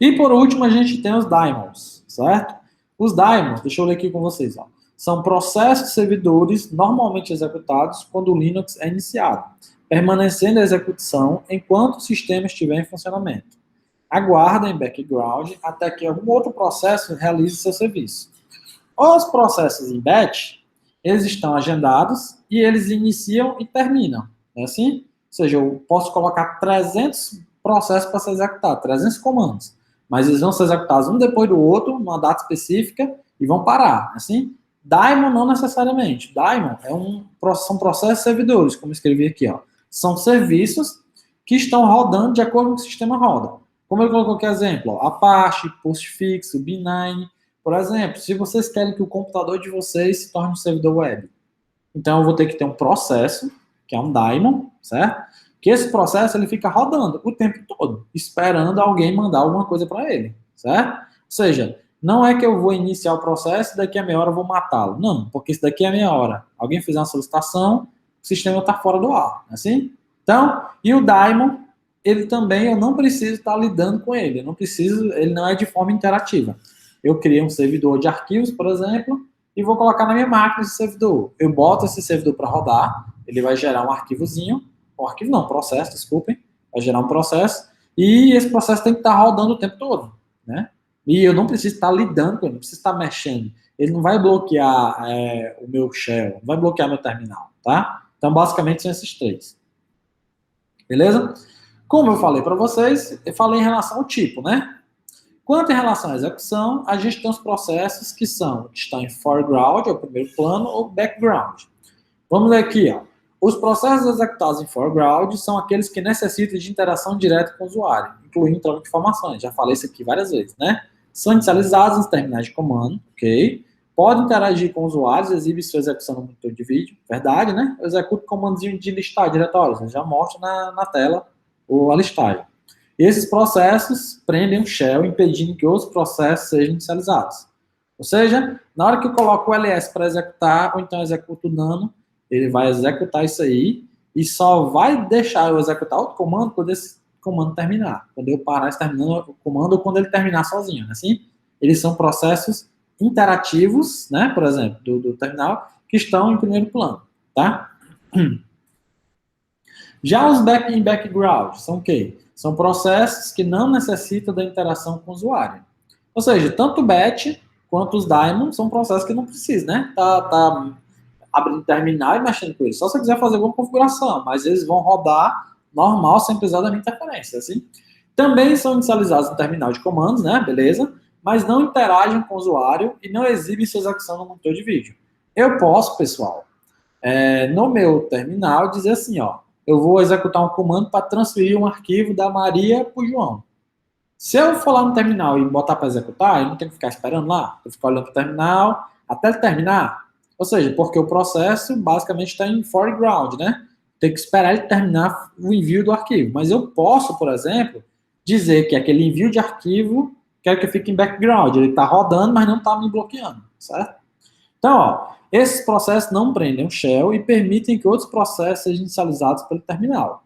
E por último, a gente tem os daemons, certo? Os daemons, deixa eu ler aqui com vocês, ó. São processos servidores normalmente executados quando o Linux é iniciado, permanecendo a execução enquanto o sistema estiver em funcionamento. Aguarda em background até que algum outro processo realize seu serviço. Os processos em batch, eles estão agendados e eles iniciam e terminam. É assim? Ou seja, eu posso colocar 300 processos para ser executado, 300 comandos. Mas eles vão ser executados um depois do outro, numa data específica, e vão parar. É assim? Daemon não necessariamente. Daemon são processos servidores, como eu escrevi aqui. Ó. São serviços que estão rodando de acordo com o que o sistema roda. Como eu coloquei aqui exemplo, ó, Apache, Postfix, B9. Por exemplo, se vocês querem que o computador de vocês se torne um servidor web, então eu vou ter que ter um processo, que é um daemon, certo? Que esse processo ele fica rodando o tempo todo, esperando alguém mandar alguma coisa para ele, certo? Ou seja, não é que eu vou iniciar o processo e daqui a meia hora eu vou matá-lo. Não, porque se daqui a meia hora alguém fizer uma solicitação, o sistema está fora do ar, assim? Então, e o daemon, ele também, eu não preciso estar lidando com ele, ele não é de forma interativa. Eu criei um servidor de arquivos, por exemplo, e vou colocar na minha máquina esse servidor. Eu boto esse servidor para rodar, ele vai gerar um arquivozinho, processo, desculpem, vai gerar um processo, e esse processo tem que estar rodando o tempo todo, né? E eu não preciso estar lidando com ele, não preciso estar mexendo. Ele não vai bloquear o meu shell, não vai bloquear meu terminal, tá? Então, basicamente, são esses três. Beleza? Como eu falei para vocês, eu falei em relação ao tipo, né? Quanto em relação à execução, a gente tem os processos que estão em foreground, é o primeiro plano, ou background. Vamos ler aqui, ó. Os processos executados em foreground são aqueles que necessitam de interação direta com o usuário, incluindo troca de informações. Já falei isso aqui várias vezes, né? São inicializados nos terminais de comando, ok? Podem interagir com usuários, exibe sua execução no monitor de vídeo, verdade, né? Eu executo o comandozinho de listar diretórios, eu já mostro na tela a listagem. Esses processos prendem o shell, impedindo que outros processos sejam inicializados. Ou seja, na hora que eu coloco o ls para executar, ou então executo o nano, ele vai executar isso aí e só vai deixar eu executar outro comando quando esse comando terminar. Quando eu parar terminando o comando ou quando ele terminar sozinho. Assim, eles são processos interativos, né, por exemplo, do terminal, que estão em primeiro plano. Tá? Já os em background são o quê? São processos que não necessitam da interação com o usuário. Ou seja, tanto o batch quanto os daemons são processos que não precisam, né? Tá abrindo terminal e mexendo com eles. Só se você quiser fazer alguma configuração, mas eles vão rodar normal, sem precisar da minha interferência, assim. Também são inicializados no terminal de comandos, né? Beleza? Mas não interagem com o usuário e não exibem sua execução no monitor de vídeo. Eu posso, pessoal, no meu terminal, dizer assim, ó, eu vou executar um comando para transferir um arquivo da Maria para o João. Se eu for lá no terminal e botar para executar, eu não tenho que ficar esperando lá. Eu fico olhando para o terminal até ele terminar. Ou seja, porque o processo basicamente está em foreground, né? Tem que esperar ele terminar o envio do arquivo. Mas eu posso, por exemplo, dizer que aquele envio de arquivo quero que fique em background. Ele está rodando, mas não está me bloqueando, certo? Então, ó, esses processos não prendem o shell e permitem que outros processos sejam inicializados pelo terminal.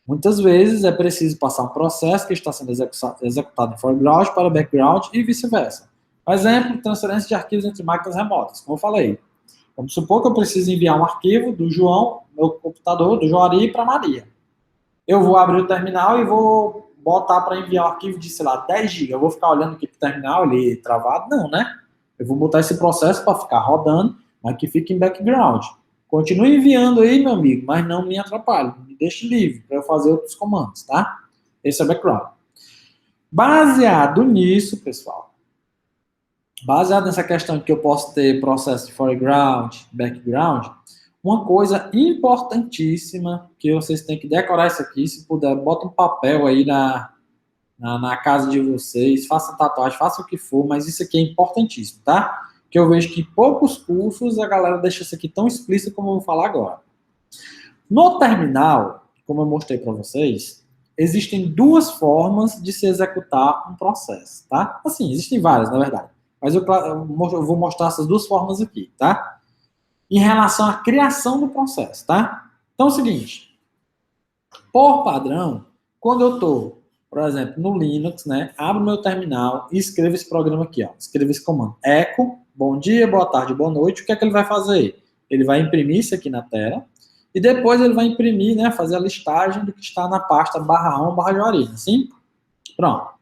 Muitas vezes é preciso passar um processo que está sendo executado em foreground para background e vice-versa. Por exemplo, transferência de arquivos entre máquinas remotas, como eu falei. Vamos supor que eu preciso enviar um arquivo do João, meu computador, do Joari, para Maria. Eu vou abrir o terminal e vou botar para enviar um arquivo de, sei lá, 10 GB. Eu vou ficar olhando aqui para o terminal, ele travado? Não, né? Eu vou botar esse processo para ficar rodando, mas que fique em background. Continue enviando aí, meu amigo, mas não me atrapalhe. Me deixe livre para eu fazer outros comandos, tá? Esse é o background. Baseado nisso, pessoal, baseado nessa questão de que eu posso ter processo de foreground, background, uma coisa importantíssima que vocês têm que decorar isso aqui, se puder, bota um papel aí na casa de vocês, faça tatuagem, faça o que for, mas isso aqui é importantíssimo, tá? Que eu vejo que em poucos cursos a galera deixa isso aqui tão explícito como eu vou falar agora. No terminal, como eu mostrei para vocês, existem duas formas de se executar um processo, tá? Assim, existem várias, na verdade. Mas eu vou mostrar essas duas formas aqui, tá? Em relação à criação do processo, tá? Então é o seguinte, por padrão, quando eu estou, por exemplo, no Linux, né, abro meu terminal e escrevo esse programa aqui, ó, escrevo esse comando, echo, bom dia, boa tarde, boa noite, o que é que ele vai fazer? Ele vai imprimir isso aqui na tela, e depois ele vai imprimir, né, fazer a listagem do que está na pasta /home /Juari, assim? Pronto.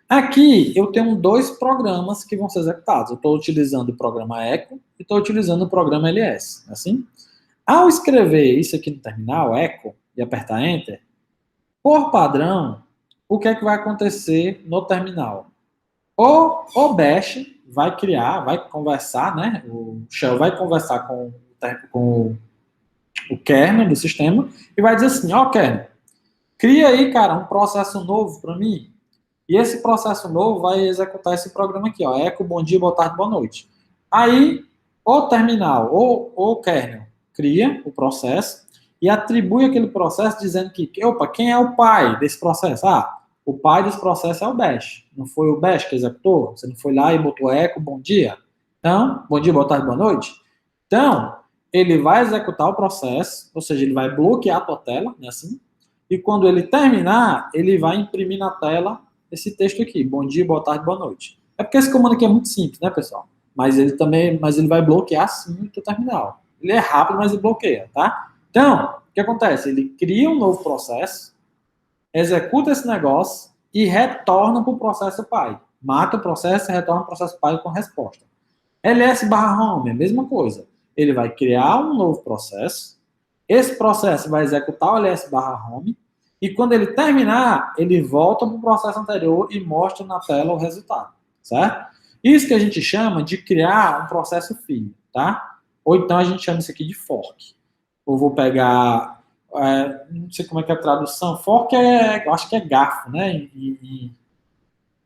Aqui eu tenho dois programas que vão ser executados. Eu estou utilizando o programa echo e estou utilizando o programa ls, assim? Ao escrever isso aqui no terminal, echo, e apertar enter, por padrão, o que é que vai acontecer no terminal? O bash vai criar, vai conversar, né? O shell vai conversar com o kernel do sistema e vai dizer assim, ó, kernel, cria aí, cara, um processo novo para mim. E esse processo novo vai executar esse programa aqui, ó, echo, bom dia, boa tarde, boa noite. Aí, o terminal, ou o kernel, cria o processo e atribui aquele processo dizendo que, opa, quem é o pai desse processo? Ah, o pai desse processo é o bash. Não foi o bash que executou? Você não foi lá e botou echo, bom dia? Então, bom dia, boa tarde, boa noite? Então, ele vai executar o processo, ou seja, ele vai bloquear a tua tela, né, assim, e quando ele terminar, ele vai imprimir na tela esse texto aqui, bom dia, boa tarde, boa noite. É porque esse comando aqui é muito simples, né, pessoal? Mas ele vai bloquear sim o teu terminal. Ele é rápido, mas ele bloqueia, tá? Então, o que acontece? Ele cria um novo processo, executa esse negócio e retorna para o processo pai. Mata o processo e retorna para o processo pai com resposta. ls/home, a mesma coisa. Ele vai criar um novo processo, esse processo vai executar o ls/home, e quando ele terminar, ele volta para o processo anterior e mostra na tela o resultado, certo? Isso que a gente chama de criar um processo filho, tá? Ou então a gente chama isso aqui de fork. Eu vou pegar, não sei como é que é a tradução, fork eu acho que é garfo, né,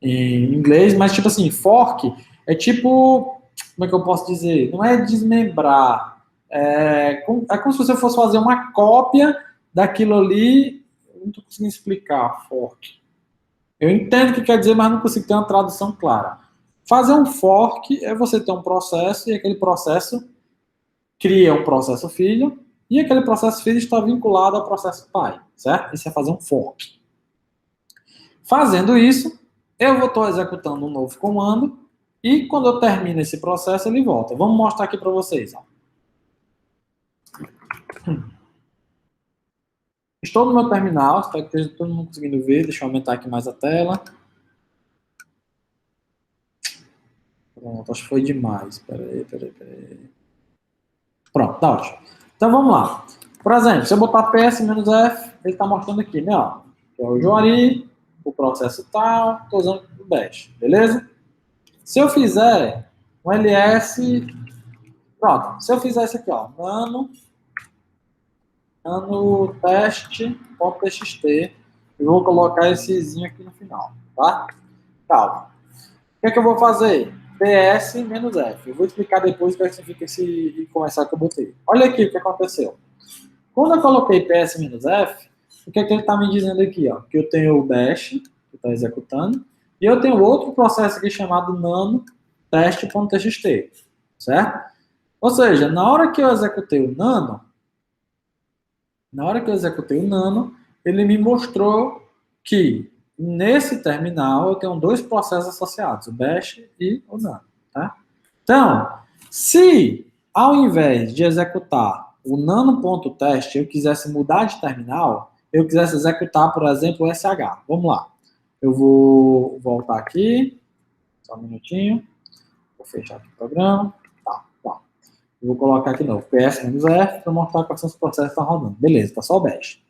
em inglês, mas tipo assim, fork é tipo, como é que eu posso dizer? Não é desmembrar, é como se você fosse fazer uma cópia daquilo ali. Eu não estou conseguindo explicar fork. Eu entendo o que quer dizer, mas não consigo ter uma tradução clara. Fazer um fork é você ter um processo e aquele processo cria um processo filho e aquele processo filho está vinculado ao processo pai, certo? Isso é fazer um fork. Fazendo isso, eu vou estar executando um novo comando e quando eu termino esse processo, ele volta. Vamos mostrar aqui para vocês. Ó. Estou no meu terminal, espero que esteja todo mundo conseguindo ver. Deixa eu aumentar aqui mais a tela. Pronto, acho que foi demais. Peraí. Pronto, tá ótimo. Então vamos lá. Por exemplo, se eu botar PS-F, ele está mostrando aqui, né? Ó, que é o Juari, o processo tal, estou usando o Bash, beleza? Se eu fizer um ls, pronto, se eu fizer isso aqui, ó, nano teste.txt, eu vou colocar essezinho aqui no final, tá? Calma. O que é que eu vou fazer? PS-F. Eu vou explicar depois o que significa esse começar que eu botei. Olha aqui o que aconteceu. Quando eu coloquei PS-F, o que é que ele está me dizendo aqui? Ó? Que eu tenho o bash, que está executando, e eu tenho outro processo aqui chamado nano teste.txt, certo? Ou seja, na hora que eu executei o nano, ele me mostrou que nesse terminal eu tenho dois processos associados, o bash e o nano, tá? Então, se ao invés de executar o nano.teste, eu quisesse mudar de terminal, eu quisesse executar, por exemplo, o SH. Vamos lá. Eu vou voltar aqui, só um minutinho. Vou fechar aqui o programa. Tá. Eu vou colocar aqui de novo, PS-F, para mostrar quais são os processos que estão rodando. Beleza, está só o bash.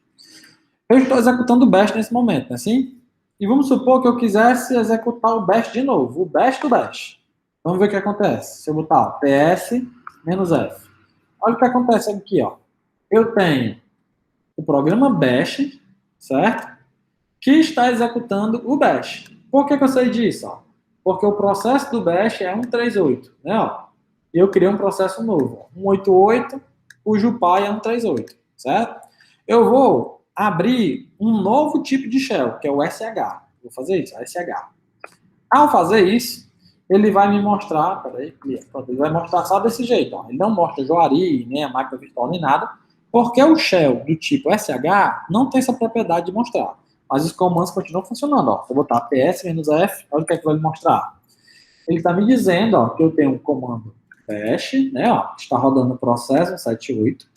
Eu estou executando o bash nesse momento, não é assim? E vamos supor que eu quisesse executar o bash de novo, o bash do bash. Vamos ver o que acontece. Se eu botar PS-F. Olha o que acontece aqui, ó. Eu tenho o programa bash, certo? Que está executando o bash. Por que eu sei disso? Ó? Porque o processo do bash é 138, né? Ó? E eu criei um processo novo, 188, cujo pai é 138, certo? Eu vou abrir um novo tipo de shell, que é o SH. Vou fazer isso, SH. Ao fazer isso, ele vai me mostrar, ele vai mostrar só desse jeito, ó. Ele não mostra Juari, nem a máquina virtual, nem nada, porque o shell do tipo SH não tem essa propriedade de mostrar. Mas os comandos continuam funcionando, ó. Se eu botar ps-f, olha o que é que vai me mostrar. Ele está me dizendo, ó, que eu tenho um comando bash, né, ó, está rodando o processo 178.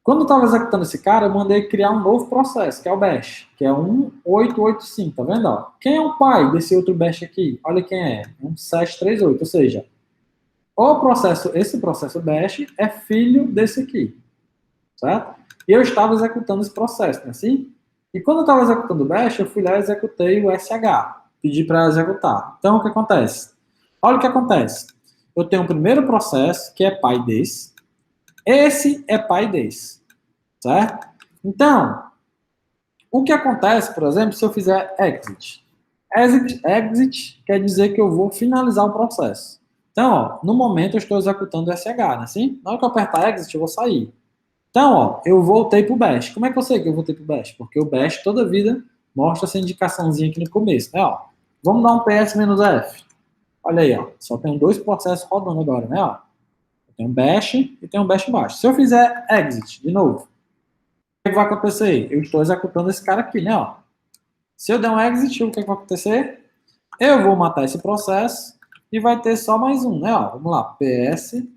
Quando eu estava executando esse cara, eu mandei criar um novo processo, que é o bash, que é 1885, tá vendo? Ó? Quem é o pai desse outro bash aqui? Olha quem é, 1738, ou seja, esse processo bash é filho desse aqui, certo? E eu estava executando esse processo, não é assim? E quando eu estava executando o bash, eu fui lá e executei o SH, pedi para executar. Então, o que acontece? Olha o que acontece. Eu tenho o primeiro processo, que é pai desse, esse é pai desse, certo? Então, o que acontece, por exemplo, se eu fizer exit? Exit quer dizer que eu vou finalizar o processo. Então, ó, no momento eu estou executando o SH, né? Assim? Na hora que eu apertar exit, eu vou sair. Então, ó, eu voltei para o bash. Como é que eu sei que eu voltei para o bash? Porque o bash toda vida mostra essa indicaçãozinha aqui no começo, né? Ó, vamos dar um ps-f. Olha aí, ó, só tem dois processos rodando agora, né? Ó. Tem um bash e tem um bash baixo. Se eu fizer exit de novo, o que vai acontecer? Eu estou executando esse cara aqui, né? Ó. Se eu der um exit, o que vai acontecer? Eu vou matar esse processo e vai ter só mais um, né? Ó. Vamos lá, ps-f.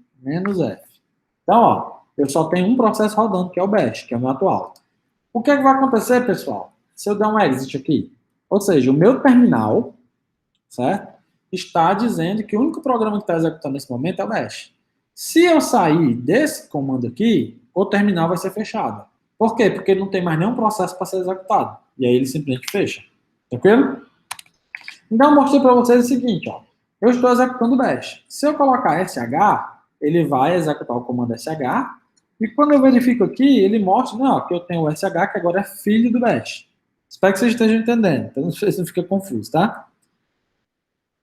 Então, ó, eu só tenho um processo rodando, que é o bash, que é o meu atual. O que vai acontecer, pessoal? Se eu der um exit aqui, ou seja, o meu terminal, certo? Está dizendo que o único programa que está executando nesse momento é o bash. Se eu sair desse comando aqui, o terminal vai ser fechado. Por quê? Porque não tem mais nenhum processo para ser executado. E aí ele simplesmente fecha. Tranquilo? Então, eu mostrei para vocês o seguinte, ó. Eu estou executando o bash. Se eu colocar SH, ele vai executar o comando SH. E quando eu verifico aqui, ele mostra, não, que eu tenho o SH, que agora é filho do bash. Espero que vocês estejam entendendo. Então, vocês não fiquem confusos, tá?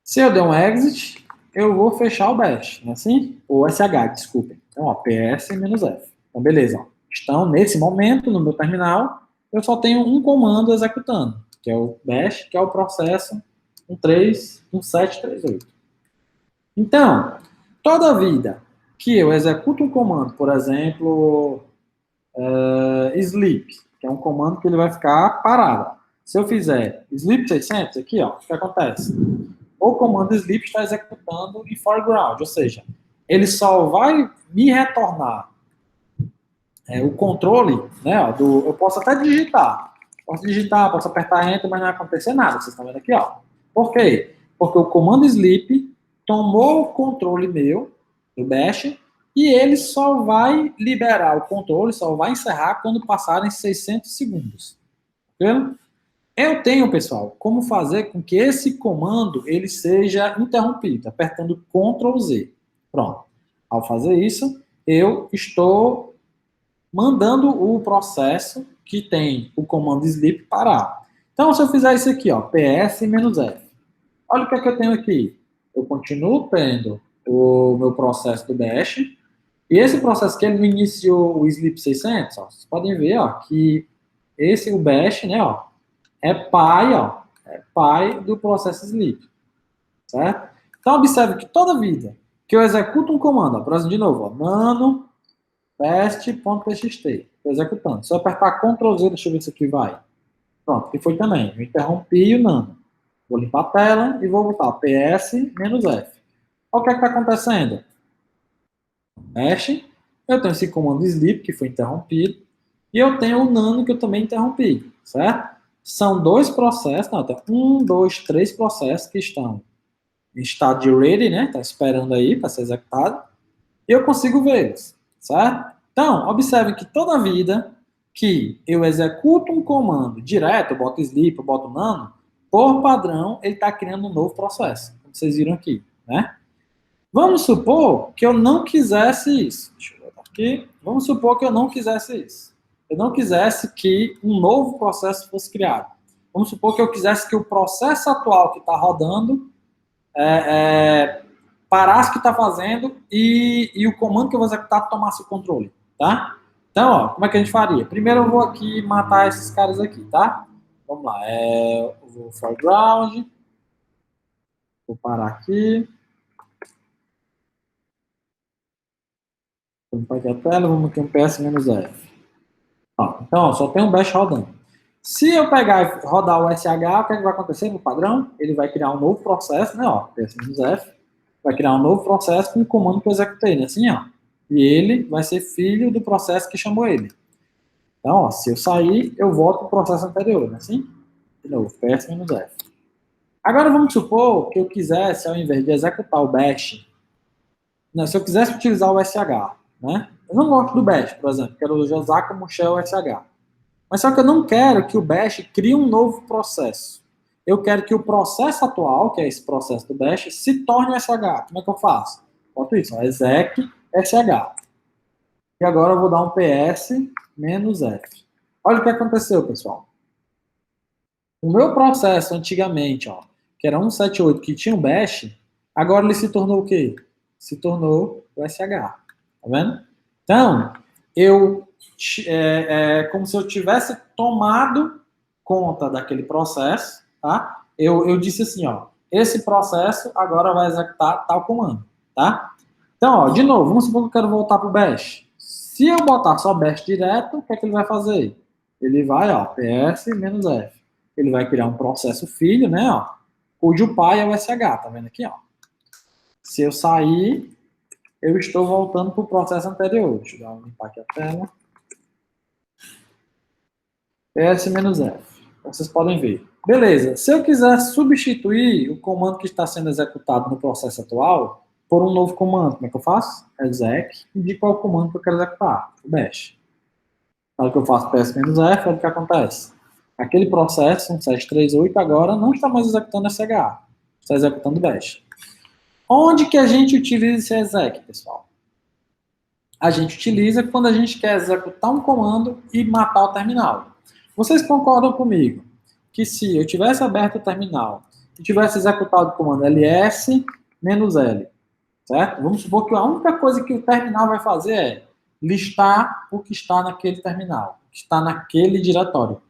Se eu der um exit, eu vou fechar o bash, não é assim? Ou SH, desculpem. Então, ó, ps-f. Então, beleza. Ó. Então, nesse momento, no meu terminal, eu só tenho um comando executando, que é o bash, que é o processo 1738. Então, toda vida que eu executo um comando, por exemplo, sleep, que é um comando que ele vai ficar parado. Se eu fizer sleep 600, aqui, ó, o que acontece? O comando sleep está executando em foreground, ou seja, ele só vai me retornar o controle, né, ó, eu posso até digitar, posso apertar enter, mas não vai acontecer nada, vocês estão vendo aqui, ó. Por quê? Porque o comando sleep tomou o controle meu, do bash, e ele só vai liberar o controle, só vai encerrar quando passarem 600 segundos. Entendeu? Eu tenho, pessoal, como fazer com que esse comando ele seja interrompido, apertando Ctrl Z. Pronto. Ao fazer isso, eu estou mandando o processo que tem o comando sleep parar. Então, se eu fizer isso aqui, ó, ps-f, olha o que é que eu tenho aqui. Eu continuo tendo o meu processo do bash, e esse processo que ele me iniciou o sleep 600, ó, vocês podem ver, ó, que o bash, né, ó, é pai do processo sleep, certo? Então, observe que toda vida que eu executo um comando, ó, por exemplo, de novo, ó, nano teste.txt, estou executando. Se eu apertar Ctrl Z, deixa eu ver se aqui vai. Pronto, que foi também. Eu interrompi o nano. Vou limpar a tela e vou botar PS-F. Olha o que é que está acontecendo. Mexe, eu tenho esse comando sleep, que foi interrompido, e eu tenho o nano, que eu também interrompi, certo? São dois processos, não, tem 1, 2, 3 processos que estão em estado de ready, né? Está esperando aí para ser executado, e eu consigo vê-los, certo? Então, observe que toda vida que eu executo um comando direto, eu boto sleep, eu boto nano, por padrão, ele está criando um novo processo, como vocês viram aqui, né? Vamos supor que eu não quisesse isso. Deixa eu botar aqui. Vamos supor que eu não quisesse isso. Eu não quisesse que um novo processo fosse criado. Vamos supor que eu quisesse que o processo atual que está rodando parasse o que está fazendo e o comando que eu vou executar tomasse o controle, tá? Então, ó, como é que a gente faria? Primeiro eu vou aqui matar esses caras aqui, tá? Vamos lá. Eu vou foreground. Vou parar aqui. Vamos para a tela, vamos aqui um PS-F. Então, ó, só tem um bash rodando. Se eu pegar e rodar o SH, o que, é que vai acontecer no padrão? Ele vai criar um novo processo, né? Ó, PS-F, vai criar um novo processo com o comando que eu executei, né? Assim, ó. E ele vai ser filho do processo que chamou ele. Então, ó, se eu sair, eu volto para o processo anterior, né? Assim? De novo, PS-F. Agora vamos supor que eu quisesse, ao invés de executar o bash, né, se eu quisesse utilizar o SH, né? Eu não gosto do bash, por exemplo, quero usar como shell SH. Mas só que eu não quero que o bash crie um novo processo. Eu quero que o processo atual, que é esse processo do bash, se torne o SH. Como é que eu faço? Boto isso, ó, exec SH. E agora eu vou dar um PS-F. Olha o que aconteceu, pessoal. O meu processo antigamente, ó, que era 178, que tinha um bash, agora ele se tornou o quê? Se tornou o SH. Tá vendo? Então, como se eu tivesse tomado conta daquele processo, tá? Eu disse assim, ó, esse processo agora vai executar tal comando, tá? Então, ó, de novo, vamos supor que eu quero voltar para o bash. Se eu botar só bash direto, o que é que ele vai fazer? Ele vai, ó, PS-F. Ele vai criar um processo filho, né, ó, cujo pai é o SH, tá vendo aqui, ó? Se eu sair, eu estou voltando para o processo anterior. Deixa eu dar um limpar aqui a tela. PS-F. Vocês podem ver. Beleza. Se eu quiser substituir o comando que está sendo executado no processo atual por um novo comando, como é que eu faço? Exec, indico qual comando que eu quero executar. O bash. Na hora que eu faço PS-F, olha o que acontece. Aquele processo, 1738, agora não está mais executando SH. Está executando bash. Onde que a gente utiliza esse exec, pessoal? A gente utiliza quando a gente quer executar um comando e matar o terminal. Vocês concordam comigo que se eu tivesse aberto o terminal e tivesse executado o comando ls-l, certo? Vamos supor que a única coisa que o terminal vai fazer é listar o que está naquele terminal, o que está naquele diretório.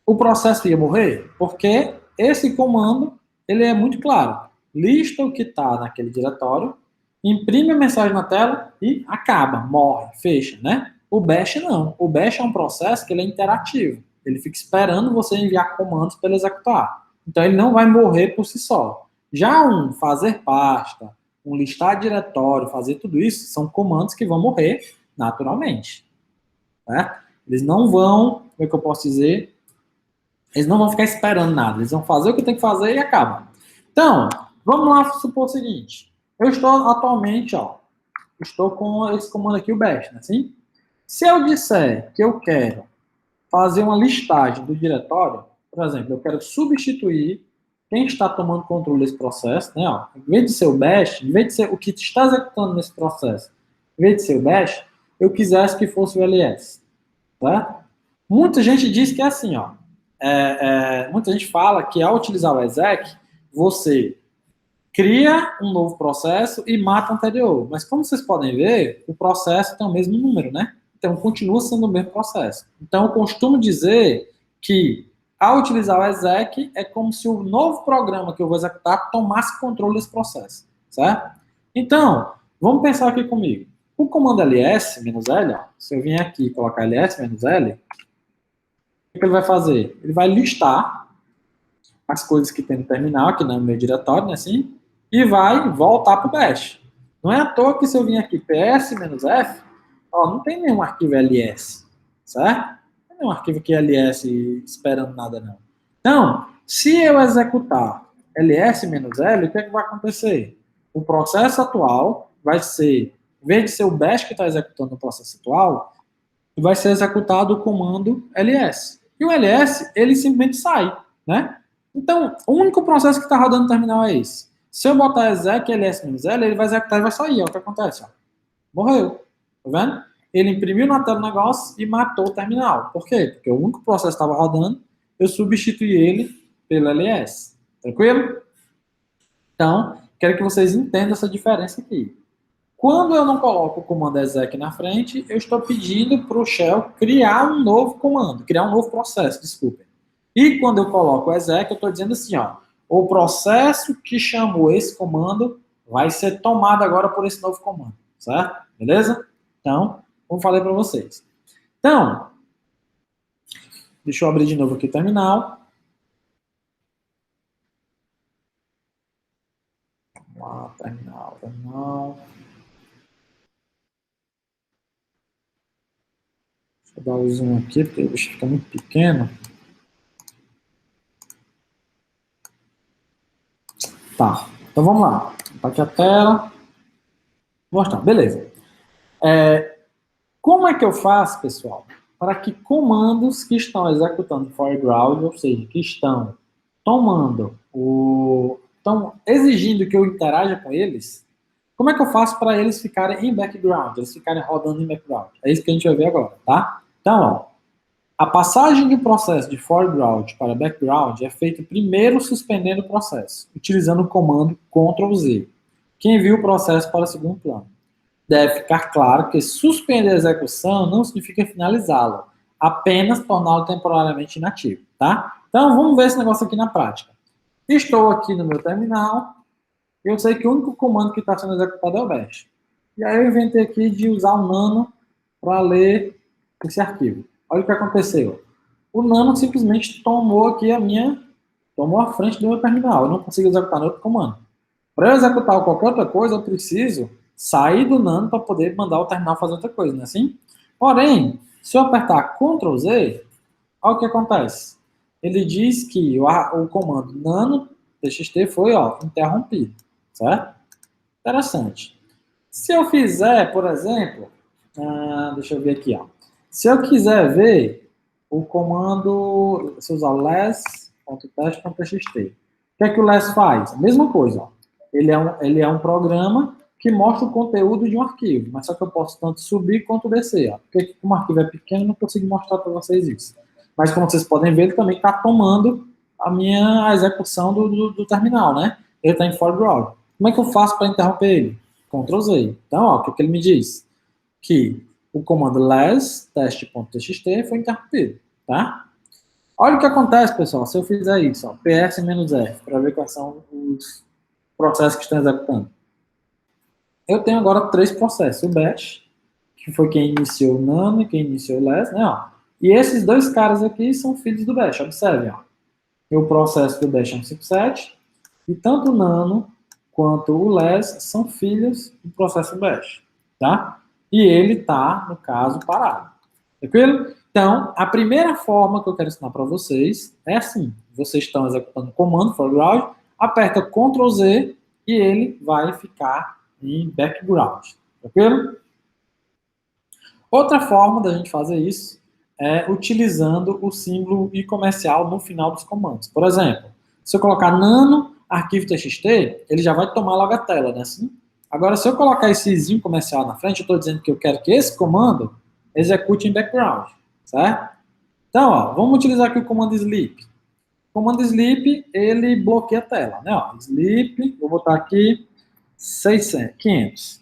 O processo ia morrer porque esse comando ele é muito claro. Lista o que está naquele diretório, imprime a mensagem na tela e acaba, morre, fecha, né? O bash não. O bash é um processo que ele é interativo. Ele fica esperando você enviar comandos para ele executar. Então ele não vai morrer por si só. Já um fazer pasta, um listar diretório, fazer tudo isso, são comandos que vão morrer naturalmente. Né? Eles não vão, como é que eu posso dizer? Eles não vão ficar esperando nada. Eles vão fazer o que tem que fazer e acaba. Então, vamos lá supor o seguinte. Eu estou atualmente, ó, estou com esse comando aqui, o bash, né? Assim? Se eu disser que eu quero fazer uma listagem do diretório, por exemplo, eu quero substituir quem está tomando controle desse processo, né? Ó, em vez de ser o bash, em vez de ser o que está executando nesse processo, em vez de ser o bash, eu quisesse que fosse o ls, tá? Muita gente diz que é assim, ó. Muita gente fala que ao utilizar o exec, você cria um novo processo e mata o anterior. Mas como vocês podem ver, o processo tem o mesmo número, né? Então, continua sendo o mesmo processo. Então, eu costumo dizer que, ao utilizar o exec, é como se o novo programa que eu vou executar tomasse controle desse processo, certo? Então, vamos pensar aqui comigo. O comando ls-l, ó, se eu vier aqui e colocar ls-l, o que ele vai fazer? Ele vai listar as coisas que tem no terminal, aqui no meu diretório, né, assim, e vai voltar para o bash. Não é à toa que se eu vir aqui ps-f, ó, não tem nenhum arquivo ls, certo? Não tem nenhum arquivo aqui ls esperando nada, não. Então, se eu executar ls-l, o que é que vai acontecer? O processo atual vai ser, em vez de ser o bash que está executando o processo atual, vai ser executado o comando ls. E o ls, ele simplesmente sai, né? Então, o único processo que está rodando no terminal é esse. Se eu botar exec ls-l, ele vai executar e vai sair. Ó, o que acontece? Ó. Morreu. Tá vendo? Ele imprimiu na tela o negócio e matou o terminal. Por quê? Porque o único processo que estava rodando, eu substituí ele pelo ls. Tranquilo? Então, quero que vocês entendam essa diferença aqui. Quando eu não coloco o comando exec na frente, eu estou pedindo para o shell criar um novo comando, criar um novo processo, desculpem. E quando eu coloco o exec, eu estou dizendo assim, ó, o processo que chamou esse comando vai ser tomado agora por esse novo comando, certo? Beleza? Então, como falei para vocês. Então, deixa eu abrir de novo aqui o terminal. Vamos lá, terminal. Deixa eu dar o zoom aqui, porque o bicho fica muito pequeno. Tá, então vamos lá. Tá aqui a tela. Vou mostrar, beleza. Como é que eu faço, pessoal, para que comandos que estão executando foreground, ou seja, que estão estão exigindo que eu interaja com eles, como é que eu faço para eles ficarem em background, eles ficarem rodando em background? É isso que a gente vai ver agora, tá? Então, ó, a passagem do processo de foreground para background é feita primeiro suspendendo o processo, utilizando o comando Ctrl Z, que envia o processo para o segundo plano. Deve ficar claro que suspender a execução não significa finalizá-lo, apenas torná-lo temporariamente inativo, tá? Então, vamos ver esse negócio aqui na prática. Estou aqui no meu terminal, eu sei que o único comando que está sendo executado é o bash. E aí eu inventei aqui de usar o nano para ler esse arquivo. Olha o que aconteceu. O nano simplesmente tomou aqui tomou a frente do meu terminal. Eu não consigo executar no outro comando. Para eu executar qualquer outra coisa, eu preciso sair do nano para poder mandar o terminal fazer outra coisa, não é assim? Porém, se eu apertar Ctrl Z, olha o que acontece. Ele diz que o comando nano txt foi interrompido, certo? Interessante. Se eu fizer, por exemplo, deixa eu ver aqui, ó. Se eu quiser ver o comando, se eu usar less.test.txt, o que é que o less faz? A mesma coisa, ó. Ele é um programa que mostra o conteúdo de um arquivo, mas só que eu posso tanto subir quanto descer, ó. Porque como o arquivo é pequeno, eu não consigo mostrar para vocês isso. Mas como vocês podem ver, ele também está tomando a execução do terminal, né? Ele está em foreground. Como é que eu faço para interromper ele? Ctrl Z. Então, ó, o que ele me diz? Que o comando less test.txt foi interrompido, tá? Olha o que acontece, pessoal, se eu fizer isso, ó, ps-f, para ver quais são os processos que estão executando. Eu tenho agora 3 processos, o bash, que foi quem iniciou o nano e quem iniciou o less, né, ó. E esses 2 caras aqui são filhos do bash, observem, ó. O processo do bash é um 57, e tanto o nano quanto o less são filhos do processo bash, tá? E ele está, no caso, parado. Tranquilo? Então, a primeira forma que eu quero ensinar para vocês é assim. Vocês estão executando o comando foreground, aperta Ctrl Z e ele vai ficar em background. Tranquilo? Outra forma da gente fazer isso é utilizando o símbolo i comercial no final dos comandos. Por exemplo, se eu colocar nano arquivo txt, ele já vai tomar logo a tela, né? Assim? Agora, se eu colocar esse izinho comercial na frente, eu estou dizendo que eu quero que esse comando execute em background, certo? Então, ó, vamos utilizar aqui o comando sleep. O comando sleep, ele bloqueia a tela, né? Ó, sleep, vou botar aqui 500. Se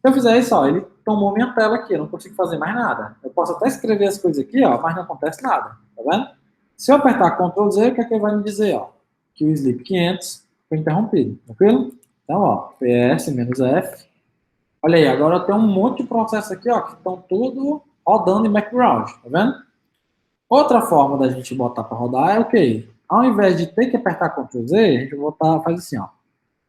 eu fizer isso, ó, ele tomou minha tela aqui, eu não consigo fazer mais nada. Eu posso até escrever as coisas aqui, ó, mas não acontece nada, tá vendo? Se eu apertar Ctrl Z, o que é que ele vai me dizer, ó? Que o sleep 500 foi interrompido, tranquilo? Então, ó, PS menos F. Olha aí, agora eu tenho um monte de processos aqui, ó, que estão tudo rodando em background, tá vendo? Outra forma da gente botar para rodar é o quê? Ao invés de ter que apertar Ctrl Z, a gente botar, faz assim, ó.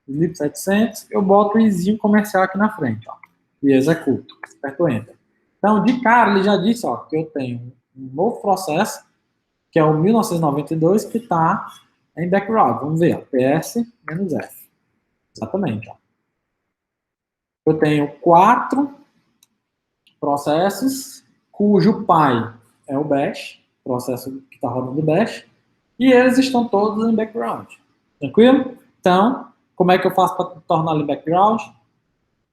Sleep 700, eu boto o izinho comercial aqui na frente, ó. E executo. Aperto Enter. Então, de cara, ele já disse, ó, que eu tenho um novo processo, que é o 1992, que está em background. Vamos ver, ó. PS-F. Exatamente, ó. Eu tenho 4 processos, cujo pai é o bash, processo que está rodando o bash, e eles estão todos em background. Tranquilo? Então, como é que eu faço para tornar ele background?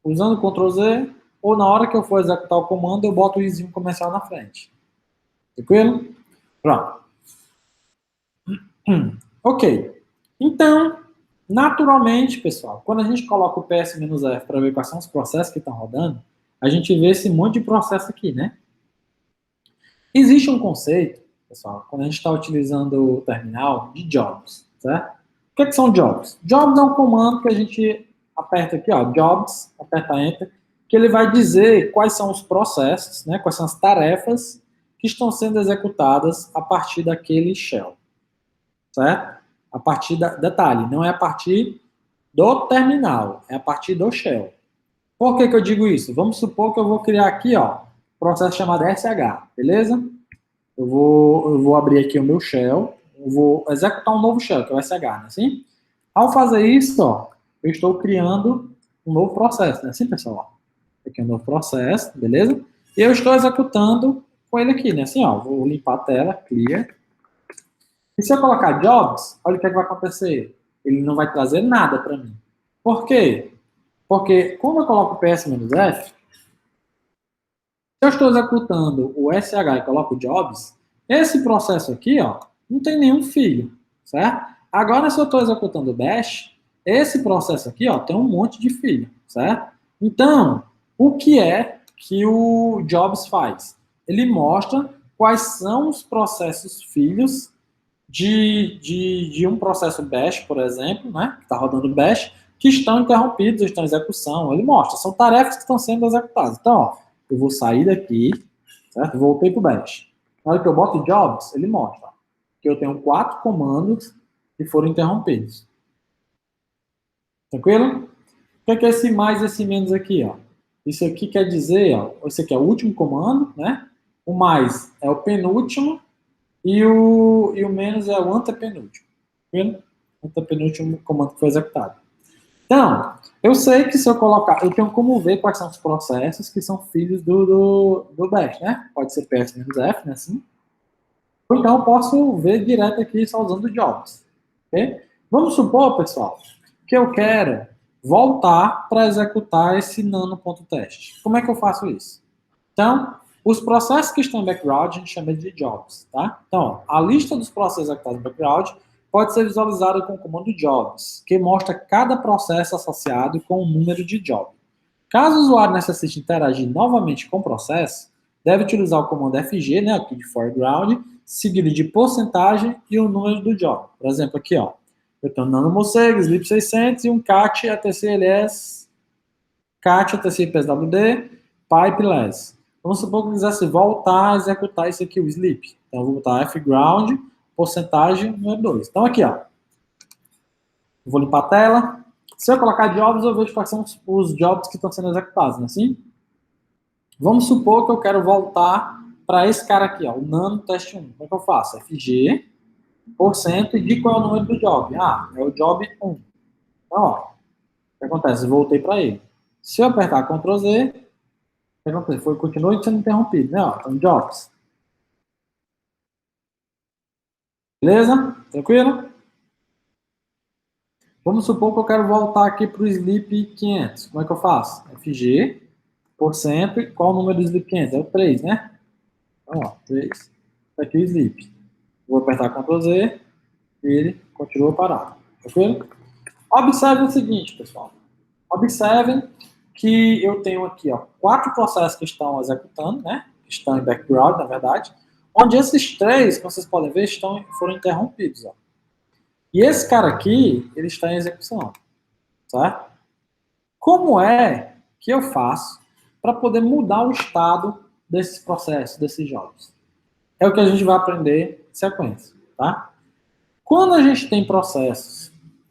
Usando o Ctrl Z, ou na hora que eu for executar o comando, eu boto o izinho comercial na frente. Tranquilo? Pronto. Ok. Então, naturalmente, pessoal, quando a gente coloca o PS-F para ver quais são os processos que estão rodando, a gente vê esse monte de processo aqui, né? Existe um conceito, pessoal, quando a gente está utilizando o terminal, de jobs, certo? O que são jobs? Jobs é um comando que a gente aperta aqui, ó, jobs, aperta Enter, que ele vai dizer quais são os processos, né, quais são as tarefas que estão sendo executadas a partir daquele shell, certo? A partir detalhe, não é a partir do terminal, é a partir do shell. Por que eu digo isso? Vamos supor que eu vou criar aqui, ó, processo chamado SH, beleza? Eu vou abrir aqui o meu shell, eu vou executar um novo shell, que é o SH, né? Assim? Ao fazer isso, ó, eu estou criando um novo processo, né? Assim, pessoal? Aqui é um novo processo, beleza? E eu estou executando com ele aqui, né? Assim, ó, vou limpar a tela, clear. E se eu colocar jobs, olha o que, é que vai acontecer. Ele não vai trazer nada para mim. Por quê? Porque quando eu coloco PS-F, se eu estou executando o SH e coloco jobs, esse processo aqui, ó, não tem nenhum filho, certo? Agora, se eu estou executando o bash, esse processo aqui, ó, tem um monte de filho, certo? Então, o que é que o jobs faz? Ele mostra quais são os processos filhos de um processo bash, por exemplo, né, que está rodando bash, que estão interrompidos, estão em execução. Ele mostra, são tarefas que estão sendo executadas. Então, ó, eu vou sair daqui, certo? Voltei para o bash. Na hora que eu boto jobs, ele mostra que eu tenho 4 comandos que foram interrompidos. Tranquilo? O que é esse mais e esse menos aqui, ó? Isso aqui quer dizer, ó, esse aqui é o último comando, né? O mais é o penúltimo e o menos é o antepenúltimo. Tranquilo? Antepenúltimo comando que foi executado. Então, eu sei que se eu colocar, eu tenho como ver quais são os processos que são filhos do bash, né? Pode ser PS-F, né? Assim. Ou então eu posso ver direto aqui só usando jobs. Okay? Vamos supor, pessoal, que eu quero voltar para executar esse nano.test. Como é que eu faço isso? Então, os processos que estão em background a gente chama de jobs, tá? Então, a lista dos processos executados em background pode ser visualizada com o comando jobs, que mostra cada processo associado com o número de job. Caso o usuário necessite interagir novamente com o processo, deve utilizar o comando FG, né, aqui de foreground, seguido de porcentagem e o número do job. Por exemplo, aqui, ó, eu tenho um nanomorcego, sleep 600 e um cat ATCLS, cat ATC PSWD, pipeless. Vamos supor que eu quisesse voltar a executar isso aqui, o sleep. Então, eu vou botar fground, porcentagem, número 2. Então, aqui, ó, eu vou limpar a tela. Se eu colocar jobs, eu vejo quais são os jobs que estão sendo executados, não é assim? Vamos supor que eu quero voltar para esse cara aqui, ó, o nano teste 1. Como é que eu faço? FG, porcento, e de qual é o número do job? Ah, é o job 1. Então, ó, o que acontece? Eu voltei para ele. Se eu apertar Ctrl Z, o que acontece? Continua sendo interrompido, né? Ó, então, jobs. Beleza? Tranquilo? Vamos supor que eu quero voltar aqui para o Sleep 500. Como é que eu faço? FG, porcento, e qual o número do Sleep 500? É o 3, né? Então, ó, 3. Aqui o Sleep. Vou apertar Ctrl Z e ele continua parado. Tranquilo? Observe o seguinte, pessoal. Observem que eu tenho aqui, ó, 4 processos que estão executando, né? Que estão em background, na verdade. Onde esses 3, como vocês podem ver, foram interrompidos, ó. E esse cara aqui, ele está em execução, certo? como é que eu faço para poder mudar o estado desses processos, desses jobs? É o que a gente vai aprender em sequência, tá? Quando a gente tem processos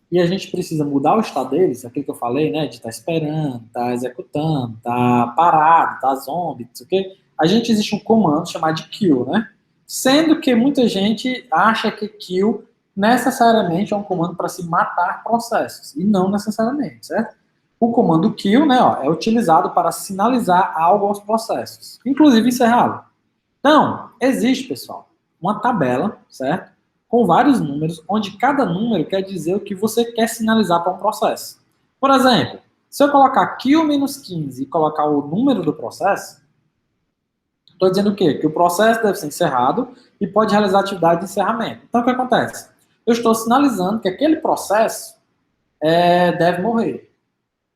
e a gente precisa mudar o estado deles, aquilo que eu falei, né, de estar esperando, estar executando, estar parado, estar zombie, não sei o quê, a gente existe um comando chamado de kill, né? Sendo que muita gente acha que kill necessariamente é um comando para se matar processos, e não necessariamente, certo? O comando kill, né, ó, é utilizado para sinalizar algo aos processos, inclusive encerrá-lo. Então, existe, pessoal, uma tabela, certo? Com vários números, onde cada número quer dizer o que você quer sinalizar para um processo. Por exemplo, se eu colocar kill-15 e colocar o número do processo, estou dizendo o quê? Que o processo deve ser encerrado e pode realizar atividade de encerramento. Então, o que acontece? Eu estou sinalizando que aquele processo deve morrer.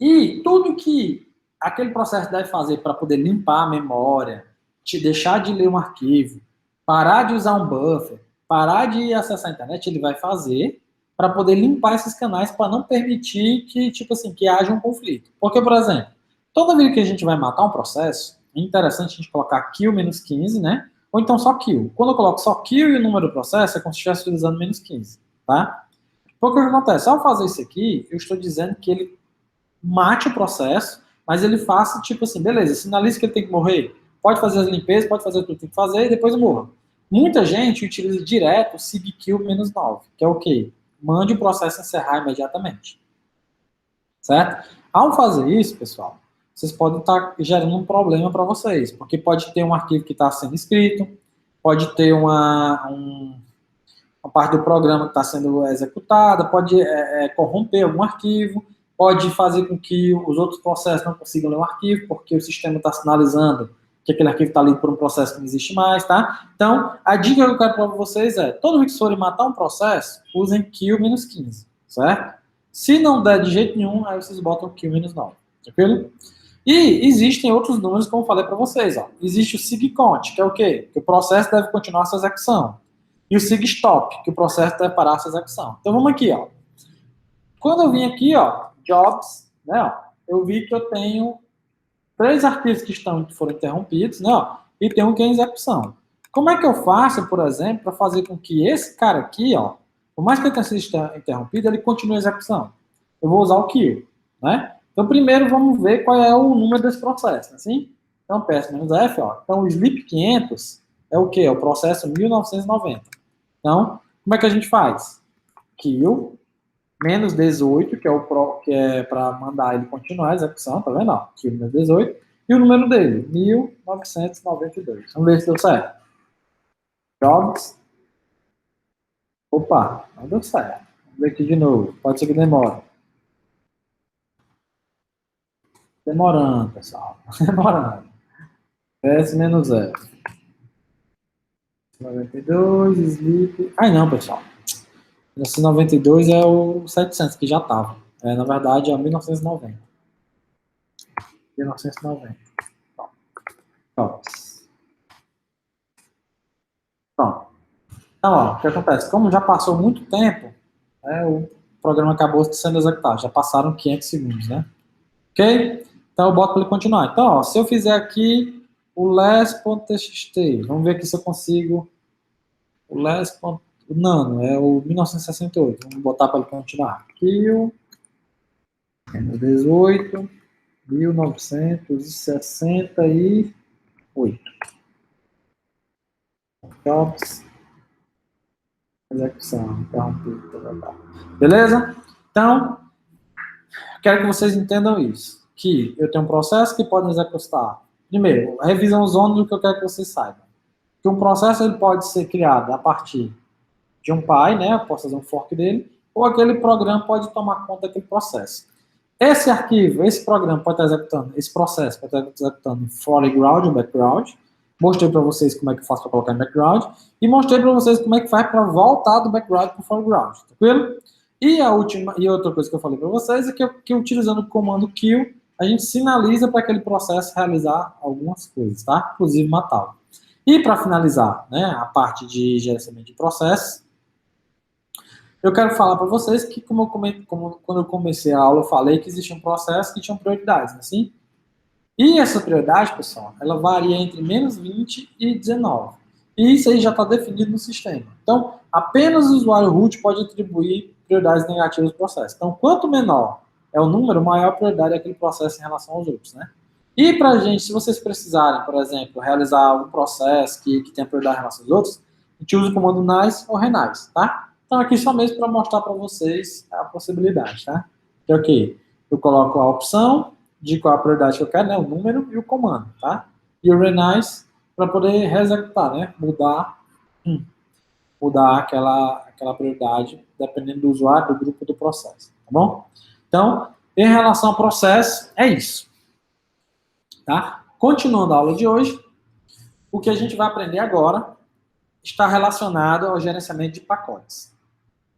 E tudo que aquele processo deve fazer para poder limpar a memória, te deixar de ler um arquivo, parar de usar um buffer, parar de acessar a internet, ele vai fazer para poder limpar esses canais para não permitir que, tipo assim, que haja um conflito. Porque, por exemplo, toda vez que a gente vai matar um processo, é interessante a gente colocar kill-15, né? Ou então só kill. Quando eu coloco só kill e o número do processo, é como se estivesse utilizando -15, tá? Porque o que acontece? Ao fazer isso aqui, eu estou dizendo que ele mate o processo, mas ele faça, tipo assim, beleza, sinaliza que ele tem que morrer, pode fazer as limpezas, pode fazer o que ele tem que fazer e depois morra. Muita gente utiliza direto o sigkill-9, que é o quê? Mande o processo encerrar imediatamente. Certo? Ao fazer isso, pessoal, vocês podem estar gerando um problema para vocês, porque pode ter um arquivo que está sendo escrito, pode ter uma parte do programa que está sendo executada, pode corromper algum arquivo, pode fazer com que os outros processos não consigam ler o arquivo, porque o sistema está sinalizando que aquele arquivo está lido por um processo que não existe mais, tá? Então, a dica que eu quero para vocês é, toda vez que forem matar um processo, usem kill-15, certo? Se não der de jeito nenhum, aí vocês botam kill-9, tranquilo? E existem outros números, como eu falei para vocês, ó. Existe o sigcount, que é o quê? Que o processo deve continuar a sua execução. E o sigstop, que o processo deve parar a sua execução. Então vamos aqui, ó. Quando eu vim aqui, ó, jobs, né, ó, eu vi que eu tenho 3 arquivos que foram interrompidos, né, ó, e tem um que é em execução. Como é que eu faço, por exemplo, para fazer com que esse cara aqui, ó, por mais que ele tenha sido interrompido, ele continue a execução? Eu vou usar o kill, né? Então primeiro vamos ver qual é o número desse processo, assim? Então PS-F, ó. Então o sleep 500 é o quê? É o processo 1990. Então, como é que a gente faz? Kill menos 18, que é para mandar ele continuar a execução, tá vendo? Kill menos 18, e o número dele, 1992. Vamos ver se deu certo. Jobs. Opa, não deu certo. Vamos ver aqui de novo. Pode ser que demore. Demorando, pessoal. Demorando. S-0. 92, sleep. Ai, não, pessoal. Esse 92 é o 700, que já estava. Na verdade, é 1990. 1990. Pronto. Pronto. Então, ó, o que acontece? Como já passou muito tempo, o programa acabou sendo executado. Já passaram 500 segundos, né? Ok? Então, eu boto para ele continuar. Então, ó, se eu fizer aqui o less.txt, vamos ver aqui se eu consigo o less. Não, é o 1968. Vamos botar para ele continuar. Kill 18, 1968. Jobs. Execução. Beleza? Então, quero que vocês entendam isso. Que eu tenho um processo que pode executar. Primeiro, a revisão zona do que eu quero que vocês saibam. Que um processo ele pode ser criado a partir de um pai, né? Eu posso fazer um fork dele, ou aquele programa pode tomar conta daquele processo. Esse arquivo, esse programa pode estar executando, esse processo pode estar executando em foreground ou background. Mostrei para vocês como é que eu faço para colocar em background e mostrei para vocês como é que faz para voltar do background para o foreground, tranquilo? E a última e outra coisa que eu falei para vocês é que utilizando o comando kill, a gente sinaliza para aquele processo realizar algumas coisas, tá? Inclusive matá-lo. E para finalizar, né, a parte de gerenciamento de processos, eu quero falar para vocês que, quando eu comecei a aula, eu falei que existia um processo que tinha prioridades, assim. E essa prioridade, pessoal, ela varia entre menos 20 e 19. E isso aí já está definido no sistema. Então, apenas o usuário root pode atribuir prioridades negativas ao processo. Então, quanto menor é o número, maior a prioridade daquele processo em relação aos outros, né? E para a gente, se vocês precisarem, por exemplo, realizar um processo que tem prioridade em relação aos outros, a gente usa o comando nice ou renice, tá? Então, aqui só mesmo para mostrar para vocês a possibilidade, tá? Então, ok, eu coloco a opção de qual a prioridade que eu quero, né? O número e o comando, tá? E o renice para poder reexecutar, né? Mudar aquela prioridade dependendo do usuário, do grupo, do processo, tá bom? Então, em relação ao processo, é isso, tá? Continuando a aula de hoje, o que a gente vai aprender agora está relacionado ao gerenciamento de pacotes.